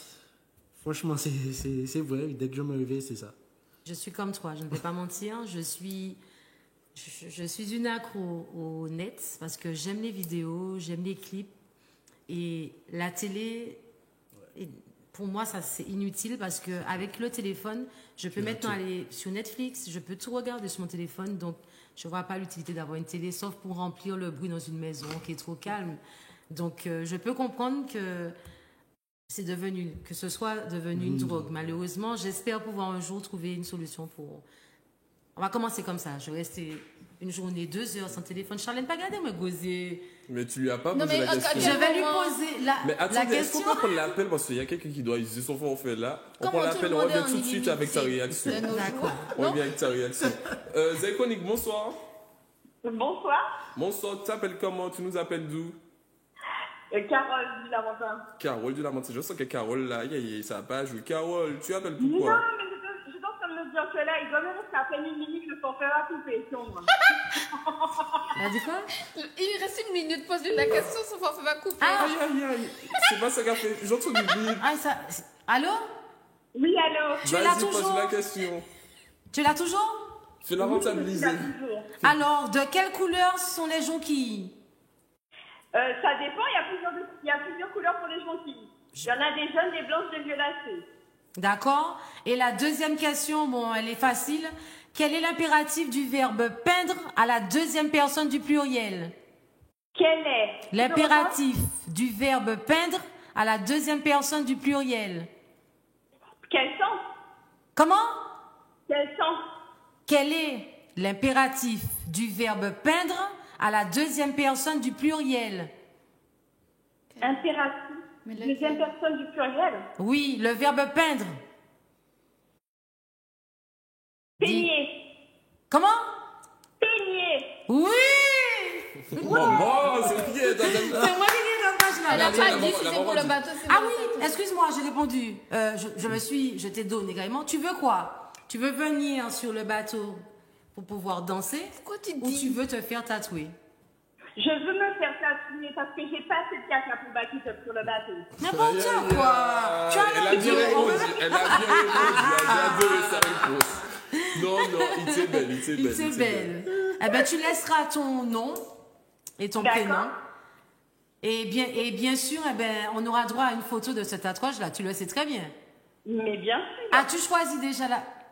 Franchement, c'est vrai. Dès que je me réveille, c'est ça. Je suis comme toi, je ne vais pas mentir. Je suis une accro au net parce que j'aime les vidéos, j'aime les clips. Et la télé, pour moi, ça c'est inutile parce qu'avec le téléphone, je peux maintenant aller sur Netflix, je peux tout regarder sur mon téléphone. Donc, je ne vois pas l'utilité d'avoir une télé, sauf pour remplir le bruit dans une maison qui est trop calme. Donc, je peux comprendre que que ce soit devenu une drogue. Malheureusement, j'espère pouvoir un jour trouver une solution pour... On va commencer comme ça. Je vais rester une journée, 2 heures sans téléphone. Charlène, pas garder me gozer. Mais tu lui as pas posé la question. Je vais lui poser la Mais attendez, est-ce question. qu'on peut prendre l'appel parce qu'il y a quelqu'un qui doit utiliser son phone, on fait là. On Comment prend tout l'appel, le on monde est revient en tout de suite avec ta réaction. D'accord. On revient avec ta réaction. Zaïkonik, bonsoir. Bonsoir. Bonsoir, tu t'appelles comment? Tu nous appelles d'où? Carole du Lamentin. Carole du Lamentin. Je sens que Carole là, ça va pas jouer. Carole, tu appelles Non, pourquoi? mais je suis en train de me dire que là, il doit me rester après une minute, le forfait va couper. Elle a dit quoi? Il reste 1 minute, pose-lui la question, son forfait va couper. Aïe. C'est pas ça qu'a fait. J'entends du bip. Allô? Oui, allô? Tu l'as Vas-y, toujours? pose la question. Tu l'as toujours? Tu l'as rentabilisé. Alors, de quelle couleur sont les jonquilles? Ça dépend, il y a plusieurs couleurs pour les jonquilles. Il y en a des jaunes, des blanches, des violacées. D'accord. Et la deuxième question, bon, elle est facile. Quel est l'impératif du verbe peindre à la deuxième personne du pluriel? Quel est l'impératif du verbe peindre à la deuxième personne du pluriel? Quel sens? Comment? Quel sens? Quel est l'impératif du verbe peindre à la deuxième personne du pluriel? Impératif. Deuxième personne du pluriel? Oui, le verbe peindre. Peigner. Comment? Peigner. Oui. Maman, c'est qui est dans C'est moi qui ai dans le match là. Elle a pas dit si c'est pour le bateau, c'est Ah pour le oui, bateau. excuse-moi, j'ai répondu. Je t'ai donné également. Tu veux quoi? Tu veux venir sur le bateau pour pouvoir danser? Pourquoi tu ou tu veux te faire tatouer? Je veux me faire tatouer parce que j'ai pas cette casse là pour battre sur le bateau. N'importe quoi. Tu as Elle a bien répondu. Elle a adoré sa réponse. Non, il était belle, Il était belle. Eh ben, tu laisseras ton nom et ton prénom. Et bien sûr, eh ben, on aura droit à une photo de ce tatouage-là. Tu le sais très bien. Mais bien sûr. As-tu choisi déjà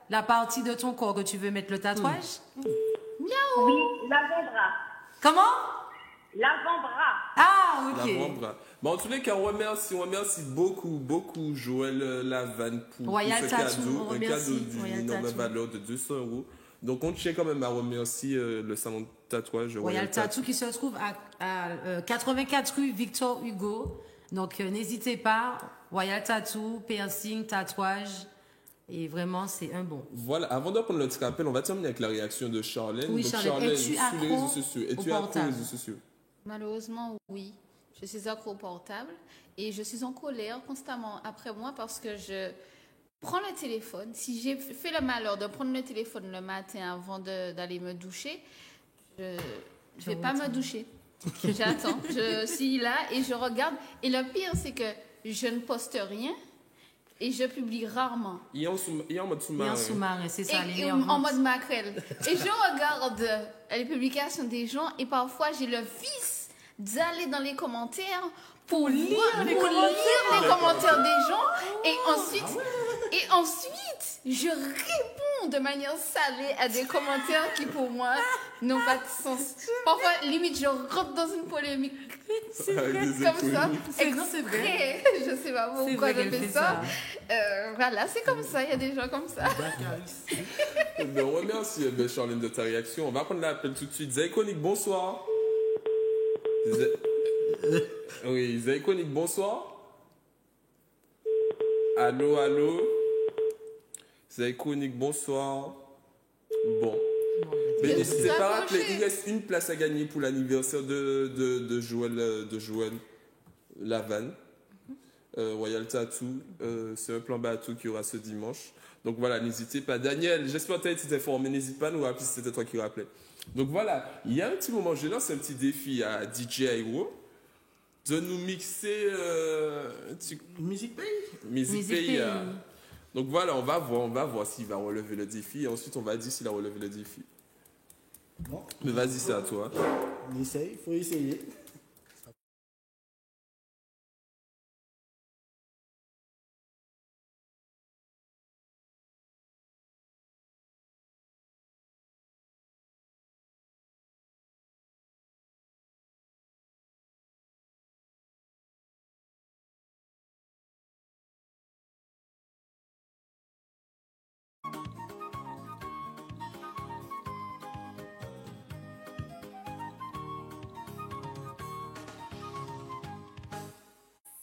la partie de ton corps que tu veux mettre le tatouage? Miaou. Oui, l'avant-bras. Comment? L'avant-bras. Ah, ok. L'avant-bras. Bon, en tous les cas, on remercie beaucoup Joël Lavanne pour Royal ce Tattoo, cadeau. on Un cadeau remercie d'une Royal énorme Tattoo. valeur de 200 €. Donc, on tient quand même à remercier le salon de tatouage Royal Tattoo qui se trouve à 84 rue Victor Hugo. Donc, n'hésitez pas. Royal Tattoo, piercing, tatouage. Et vraiment, c'est un bon. Voilà, avant de prendre notre appel, on va terminer avec la réaction de Charlène. Oui, Donc, Charlène, es-tu sur les accro réseaux sociaux. au Es-tu accro aux portable? réseaux sociaux? Malheureusement, oui. Je suis accro au portable et je suis en colère constamment après moi parce que je prends le téléphone. Si j'ai fait le malheur de prendre le téléphone le matin avant d'aller me doucher, je ne vais pas me doucher. J'attends. Je suis là et je regarde. Et le pire, c'est que je ne poste rien et je publie rarement. Il est en mode sous-marin. Il est en sous-marin, c'est ça, Et en mode maquerelle. Et je regarde les publications des gens et parfois j'ai le vice d'aller dans les commentaires pour lire les commentaires des gens et ensuite je réponds de manière salée à des commentaires qui pour moi n'ont pas de sens. Parfois limite je rentre dans une polémique comme ça. C'est vrai. Je sais pas pourquoi je fais ça. Voilà, c'est comme ça, il y a des gens comme ça. Ben, on remercie Charlène de ta réaction. On va prendre l'appel tout de suite. Zaïkonik, bonsoir. Oui, Zaïkonik, bonsoir. Allô. Zaïkonik, bonsoir. Bon. Mais n'hésitez pas à rappeler, il reste une place à gagner pour l'anniversaire de Joël Lavanne. Royal Tattoo, c'est un plan bateau qui aura ce dimanche. Donc voilà, n'hésitez pas. Daniel, j'espère que tu as été informé. N'hésite pas à nous rappeler si c'était toi qui rappelais. Donc voilà, il y a un petit moment, je lance un petit défi à DJ Airo. de nous mixer Music Pay. Music Pay. Donc voilà, on va voir s'il va relever le défi. Et ensuite, on va dire s'il a relevé le défi. Bon. Mais vas-y, c'est à toi. On essaye, il faut essayer.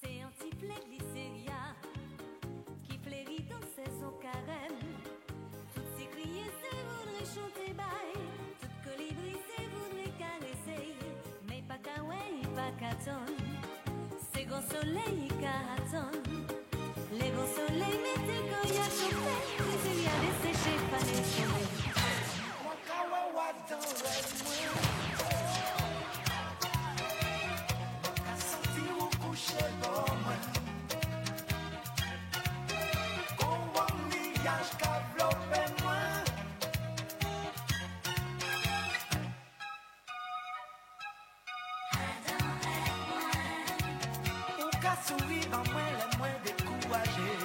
C'est un petit glycéria qui fleurit dans saison carême. Toutes ces criées, c'est voudrait chanter bail. Toutes colibris, c'est voudrait caresser. Mais pas kawaii, pas katon. C'est grand soleil, katon. Les grands soleils, mettez goya chauffé. Glycéria desséché, pas les soleils. Sourire en moins, les moins découragés.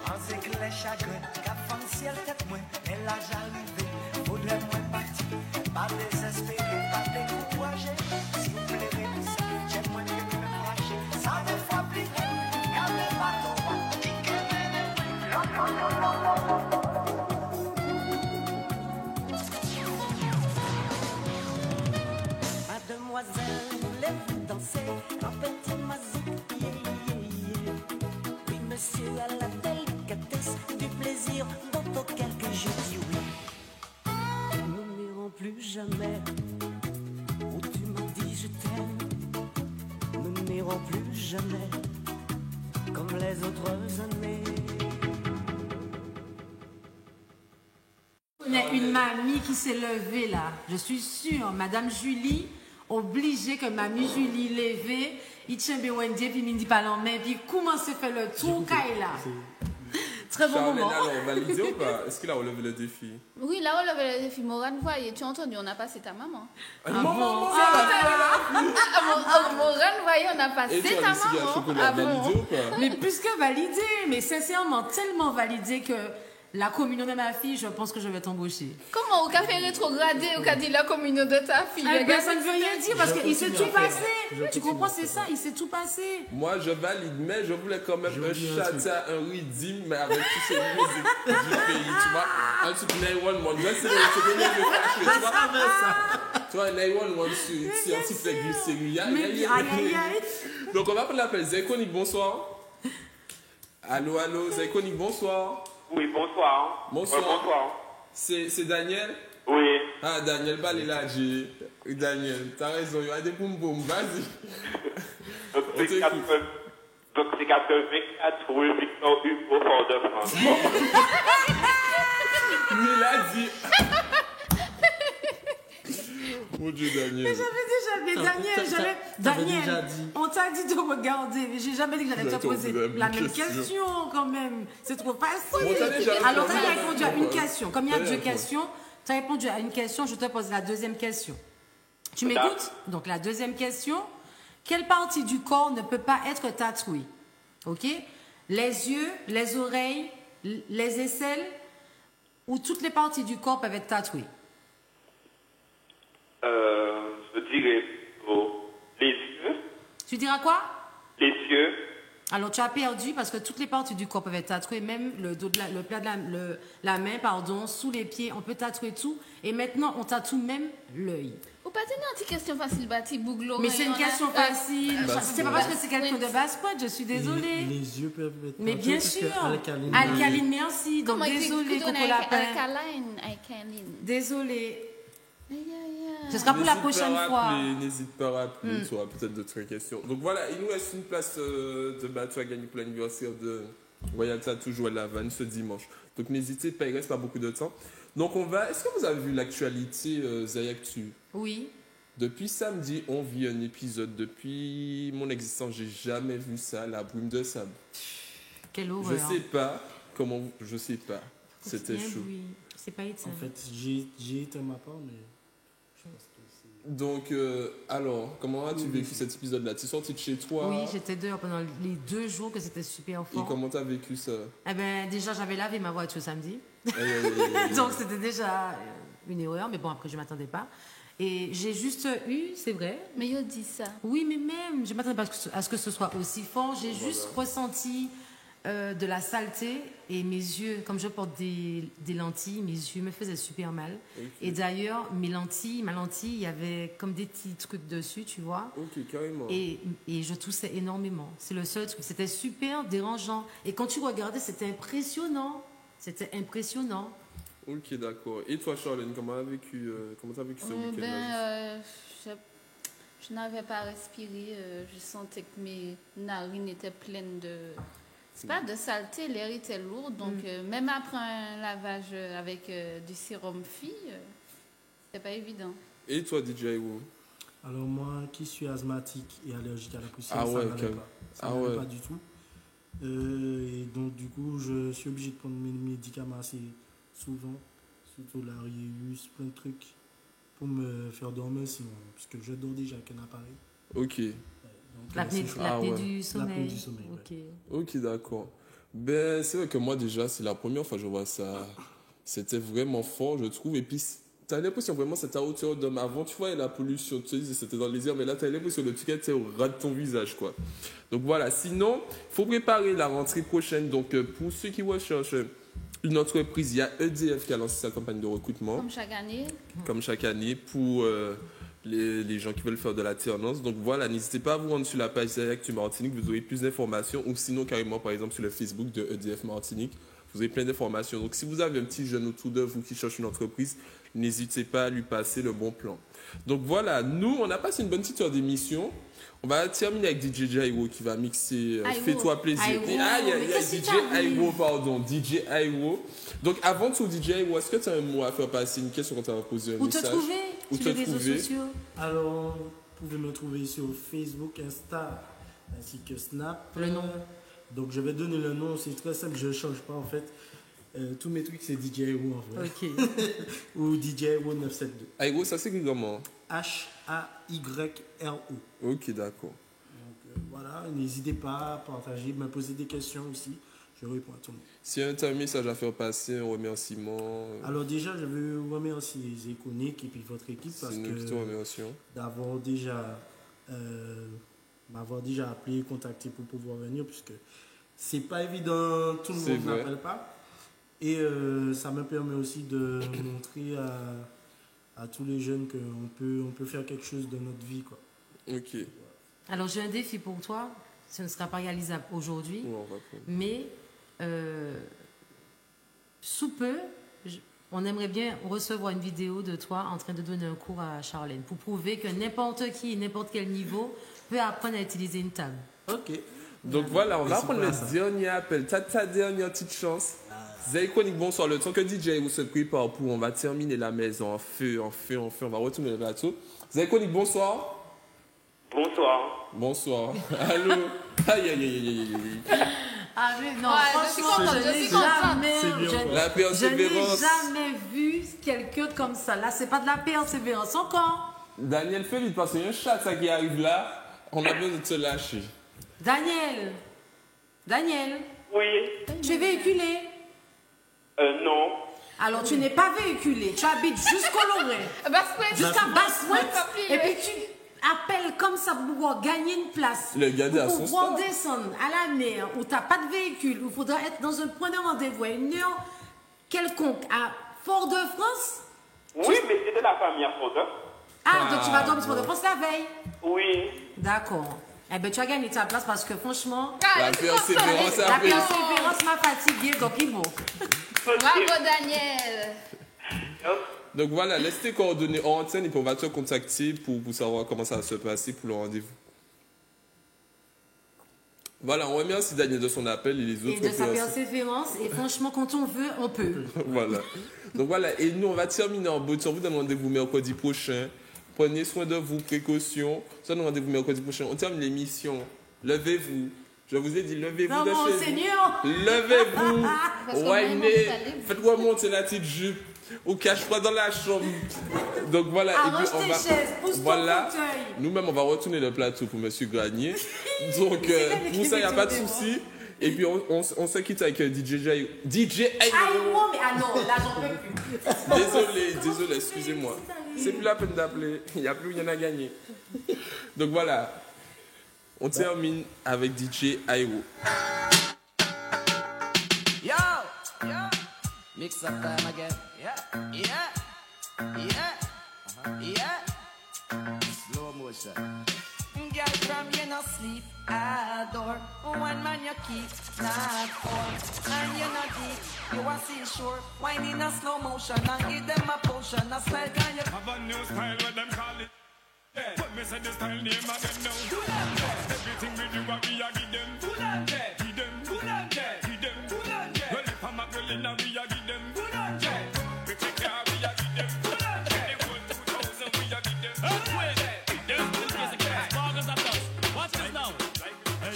En c'est que les chagrins, qu'à fond ciel tête moins, mais l'âge arrivé, faudrait moins partir, pas désespérer, pas décourager. Si vous plaît, ça, j'aime moins que me fâcher. Ça me fait plier, car le bateau va piquer, Mademoiselle, voulez-vous danser un petit mazouk? Yeah, yeah, yeah. Oui, monsieur, à la délicatesse du plaisir dont auquel que je dis oui. Nous n'irons plus jamais où tu m'as dit je t'aime. Nous n'irons plus jamais comme les autres années. On a une mamie qui s'est levée là, je suis sûre, Madame Julie, obligée que Mamie Julie levée, il tient bien Wendy, puis il dit pas en main, puis commence à faire le tour là. Très bon moment. Charlène, alors, validé ou pas? Est-ce qu'il a relevé le défi? Oui, là, on relevé le défi. Morane, voyez, tu as entendu, on a passé ta maman. Maman, Morane, voyez, on a passé et tu ta as décidé à maman. chocolat validé ou pas? Mais plus que validé, mais sincèrement, tellement validé que la communion de ma fille, je pense que je vais t'embaucher. Comment au café rétrogradé, au cas dit la communion de ta fille? Ça ne veut rien dire parce qu'il s'est tout passé. Tu comprends, c'est ça, il s'est tout passé. Moi, je valide, mais je voulais quand même un chata, un rythme, mais avec toutes ces musiques du pays, tu vois. Un truc 911, je sais, je connais le fâché, tu vois. Tu vois, 911 sur un petit peu glycéria. Donc, on va prendre l'appel. Zaikonik, bonsoir. Allô, allô, Zaikonik, bonsoir. Oui, bonsoir. Bonsoir. Bonsoir. C'est Daniel? Oui. Ah, Daniel, Baléladji. Daniel, t'as raison, il y a des boum boum, vas-y. Donc, c'est 84 rue Victor Hugo, Fort-de-France. Il a dit. Mon Dieu, Daniel. Mais j'avais déjà dit, Daniel, on t'a dit de regarder, mais j'ai jamais dit que j'allais te poser la même question quand même. C'est trop facile. Alors, tu as répondu à une question. Comme il y a deux questions, tu as répondu à une question, je te pose la deuxième question. Tu m'écoutes? Donc, la deuxième question, quelle partie du corps ne peut pas être tatouée? Ok? Les yeux, les oreilles, les aisselles, ou toutes les parties du corps peuvent être tatouées? Je dirais les yeux. Tu diras quoi? Les yeux. Alors, tu as perdu parce que toutes les parties du corps peuvent être tatouées, même le dos de le plat de la main, pardon, sous les pieds, on peut tatouer tout. Et maintenant, on tatoue même l'œil. Ou pas une petite question facile, Bati Bouglo. Mais c'est une question facile. C'est pas parce que c'est quelqu'un de basse pointe, je suis désolée. Les yeux peuvent être. Mais bien sûr. Alcaline. Alcaline, merci. Donc, désolée, Coco Lapin. Alcaline. Désolée. Ce sera pour la prochaine fois. N'hésite pas à rappeler, tu auras peut-être d'autres questions. Donc voilà, il nous reste une place de bateau à gagner pour l'anniversaire de Royal Tattoo Joël Lavanne ce dimanche. Donc n'hésitez pas, il reste pas beaucoup de temps. Donc on va... Est-ce que vous avez vu l'actualité Zayactu? Oui. Depuis samedi, on vit un épisode. Depuis mon existence, j'ai jamais vu ça, la brume de sable. Quelle Je horreur. sais pas comment... Je sais pas. C'était Bien, chaud. oui. C'est pas éteint. En fait, j'ai été ma part, mais je pense que c'est... Donc, alors, comment as-tu vécu cet épisode-là? Tu es sorti de chez toi? Oui, j'étais dehors pendant les 2 jours que c'était super Et fort. comment t'as vécu ça? Eh ben, déjà, j'avais lavé ma voiture samedi. Aïe, aïe, aïe, aïe. Donc, c'était déjà une erreur. Mais bon, après, je ne m'attendais pas. Et j'ai juste eu, c'est vrai. Mais il dit ça. Oui, mais même, je ne m'attendais pas à ce que ce soit aussi fort. J'ai juste ressenti de la saleté et mes yeux, comme je porte des lentilles, mes yeux me faisaient super mal. Ok. Et d'ailleurs, ma lentille, il y avait comme des petits trucs dessus, tu vois. Ok, carrément. Et je toussais énormément. C'est le seul truc. C'était super dérangeant. Et quand tu regardais, c'était impressionnant. C'était impressionnant. Ok, d'accord. Et toi, Charlène, comment t'as vécu ce week-end-là? Je n'avais pas respiré. Je sentais que mes narines étaient pleines de... C'est pas de saleté, l'air était lourd. Donc, même après un lavage avec du sérum fille, c'était pas évident. Et toi, DJ Iwo? Alors moi, qui suis asthmatique et allergique à la poussière, Ah ouais, ça n'allait pas. Ça ah n'allait ouais. pas du tout. Et donc, du coup, je suis obligé de prendre mes médicaments assez souvent, surtout la Rius, plein de trucs, pour me faire dormir sinon, parce que je dors déjà avec un appareil. Ok. Donc, L'apnée du sommeil. L'apnée du sommeil, Ok. Ok, d'accord. Ben, c'est vrai que moi, déjà, c'est la première fois que je vois ça. C'était vraiment fort, je trouve. Et puis, t'as l'impression vraiment c'est à hauteur d'homme. Avant, tu vois, la pollution, tu sais, c'était dans les airs, mais là, t'as l'impression que le ticket était au ras de ton visage, quoi. Donc voilà, sinon, il faut préparer la rentrée prochaine. Donc, pour ceux qui recherchent une entreprise, il y a EDF qui a lancé sa campagne de recrutement. Comme chaque année. Comme chaque année, pour les gens qui veulent faire de l'alternance. Donc voilà, n'hésitez pas à vous rendre sur la page Zayactu Martinique, vous aurez plus d'informations, ou sinon carrément par exemple sur le Facebook de EDF Martinique, vous avez plein d'informations. Donc si vous avez un petit jeune autour de vous qui cherche une entreprise, n'hésitez pas à lui passer le bon plan. Donc voilà, nous on a passé une bonne petite heure d'émission. On va terminer avec DJ Jaiwo qui va mixer Fais-toi plaisir. DJ Iwo, pardon, DJ Iwo. Donc avant tout, DJ Iwo, est-ce que tu as un mot à faire passer, une question qu'on t'a posé, un Où message? te trouver sur les réseaux sociaux? Alors, vous pouvez me trouver sur Facebook, Insta, ainsi que Snap. Le nom. Donc je vais donner le nom, c'est très simple, je ne change pas en fait. Tous mes trucs c'est DJ Iwo en vrai. Ok. Ou DJ Iwo 972. Iwo, ça s'écrit comment? Hayro. Ok, d'accord. Donc voilà, n'hésitez pas à partager, me poser des questions aussi. Je réponds à tout le monde. Si tu as un message à faire passer, un remerciement. Alors déjà, je veux remercier Zéconique et puis votre équipe parce que d'avoir déjà m'avoir déjà appelé, contacté pour pouvoir venir, puisque c'est pas évident, tout le monde n'appelle pas. Et ça me permet aussi de montrer à tous les jeunes qu'on peut faire quelque chose de notre vie, quoi. Ok. Alors j'ai un défi pour toi. Ce ne sera pas réalisable aujourd'hui, mais sous peu, on aimerait bien recevoir une vidéo de toi en train de donner un cours à Charlène pour prouver que n'importe qui, n'importe quel niveau peut apprendre à utiliser une table. Ok. Donc voilà, on va prendre le dernier appel. Ta dernière petite chance. Zayconic, bonsoir. Le temps que DJ vous se prépare pour, on va terminer la maison en feu. On va retourner le plateau. Zayconic, bonsoir. Bonsoir. Bonsoir. Allô. Aïe. Ah mais non, La persévérance. Je n'ai jamais vu quelqu'un comme ça. Là, c'est pas de la persévérance encore. Daniel, fais vite parce qu'il y a un chat ça qui arrive là. On a besoin de te lâcher. Daniel. Oui. Tu es véhiculé? Non. Alors, tu n'es pas véhiculé. Tu habites jusqu'au Lorrain. Jusqu'à Basse-Pointe. Et puis tu appelles comme ça pour pouvoir gagner une place. Le gars à pour son pouvoir stade. descendre à la mer où tu n'as pas de véhicule, où il faudra être dans un point de rendez-vous à une heure quelconque à Fort-de-France. Oui, mais c'est de la famille à Fort-de. Ah, donc tu vas dormir sur Fort-de-France la veille? Oui. D'accord. Eh bien, tu as gagné ta place parce que franchement, la persévérance m'a fatiguée, donc il vaut. Bravo, Daniel. Donc voilà, laisse tes coordonnées en antenne et puis on va te contacter pour savoir comment ça va se passer pour le rendez-vous. Voilà, on remercie Daniel de son appel et les autres. Et de sa persévérance. Et franchement, quand on veut, on peut. Voilà. Donc voilà, et nous, on va terminer en beauté. On vous donne rendez-vous mercredi prochain. Prenez soin de vous, précaution. Ça, nous rendez-vous mercredi prochain. On termine l'émission. Levez-vous. Je vous ai dit, levez-vous Non, de mon chez vous. Seigneur. Levez-vous. Whinez. Faites remonter la petite jupe. Ou cache-toi dans la chambre. Donc voilà. Arrange tes chaises, pousse ton voilà. fauteuil. Nous-mêmes, on va retourner le plateau pour Monsieur Granier. Donc, pour ça, il n'y a pas de souci. Et puis, on se quitte avec DJ Aïwo. Aïwo, mais ah non, là, j'en peux plus. Désolé, excusez-moi. C'est plus la peine d'appeler. Il n'y a plus rien à gagner. Donc voilà. On termine avec DJ Aïwo. Yo, yo, mix up time again. Yeah, slow motion. Girl, from you no sleep, adore. One man you keep, not four. And you not deep, you are seashore. Wine in a slow motion and give them a potion. A spell can you have a new style where them call it. But me say the style name again now. Do them there. Everything we do, we a give them. Do them there. Give them. Do them there. Give them. Do them there. Well, if I'm a girl in a we a give them. Do them there. We take care, we a give them. Do them there. The whole 2000 we a give them. Wait, give them. Watch this now. Hey,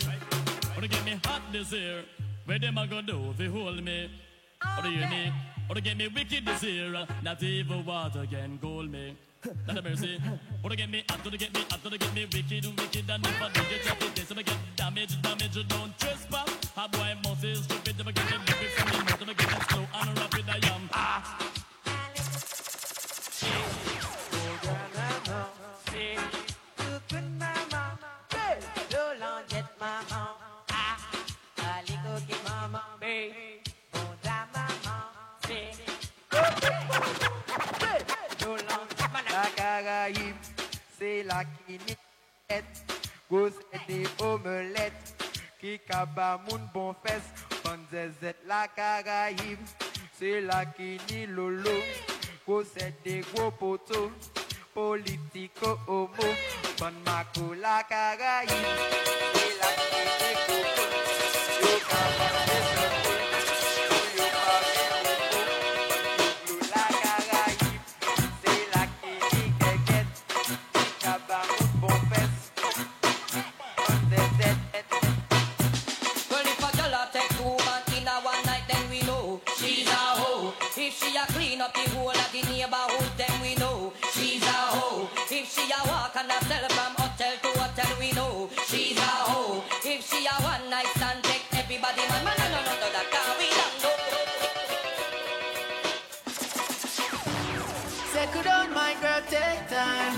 wanna get me hot this year? Where them a go do if they hold me? Or do you need? Or to get me wicked this year? Not even water can cool me. Not a mercy. Or to get me hot, to get me hot, to get me wicked, wicked, and if I don't get up, it's gonna get damage, don't trespass. A boy must is stupid, never get them living from me, not to get them slow and rapid I am. C'est la quinette, gos et des omelettes, qui kaba moun bon fesse, bonne zezette la Caraïbe. C'est la quini lolo, gos et des gros poteaux, politico homo, bonne maco la Caraïbe. C'est la quini coco, yo kaba clean up the whole of the neighborhood, then we know she's a hoe. If she a walk and a sell from hotel to hotel, we know she's a hoe. If she a one night stand, take everybody man, no, that can we don't know. Settle down, my girl, take time.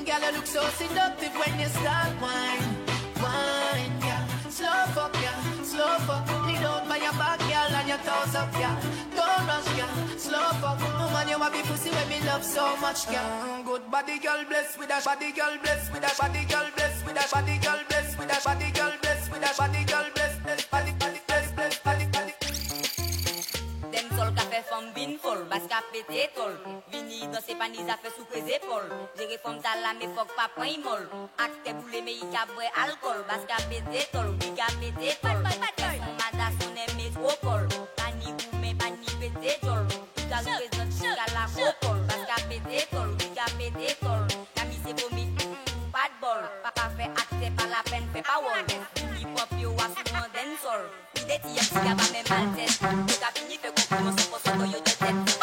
Girl, you look so seductive when you start wine, yeah. Slow fuck, lean out by your back, girl, and your toes up, yeah. Don't rush, girl, slow fuck. Woman, you have a pussy when me love so much, girl. Good body, girl, blessed with that body, girl, blessed with that body, girl, blessed with that body, girl, blessed with that body, girl, blessed with that body, girl, blessed, body, body. Dem sol ka fe fom bin fol, bas ka pete tol. Vini dans ses panis a fait sous les épaules. J'ai fom ta la me fok pa point molle. Acte boule me y ka boire alcool, bas ka pete tol, oui ka pete tol. Son mada son métropole, pani boumé, pani pete tol. Tout à l'heure jusqu'à la copole, bas ka pete tol, oui ka pete tol. La mi c'est vomi, pas de bol. Papa fait acte pas la peine, fait pas wall. Ni pop yo a sous un dancehall. Idée t'y a pas même mal tête. Tout a fini fait comprendre son poste de yo de tête.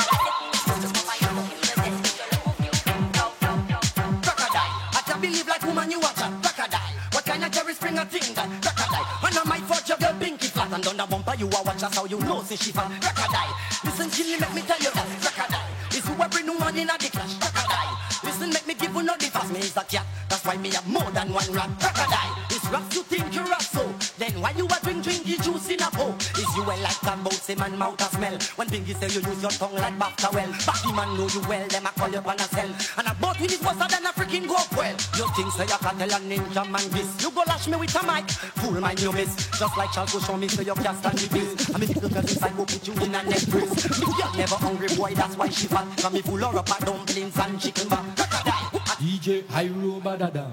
Believe like woman you watch a crocodile. What kind of Jerry Springer thing that crocodile? And I might forge of your pinky flat and down the bumper you are watch us how you know say she fat crocodile. Listen Jimmy make me tell you that crocodile is who every woman in a the clash crocodile. Listen make me give you no the fast me is a cat. That's why me have more than one rat crocodile. Is rats you think you rap so? Then why you a drink the juice in a bowl? Is you well like that bout say man mouth a smell? When Pinky say you use your tongue like Bafta well. Backy man know you well, them a call you on a cell. And a boat with his worse than a freaking go up well. You think so you can tell a ninja man this? You go lash me with a mic, fool man you miss. Just like Charles go show me so you can't stand the piss. I mean little girl inside go put you in a neck brace. Me girl never hungry boy, that's why she fat. Cause me full her up a dumplings and chicken back. Crocodile. DJ Aïwo Badada.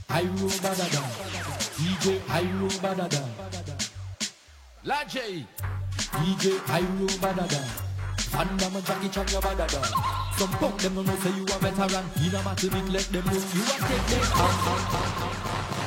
Hyro Badada, DJ Hyro Badada, La J, DJ Hyro Badada, Van Damme Jackie Chan your Badada. Some punk them don't know say you a veteran. You no matter big let them know you a take them.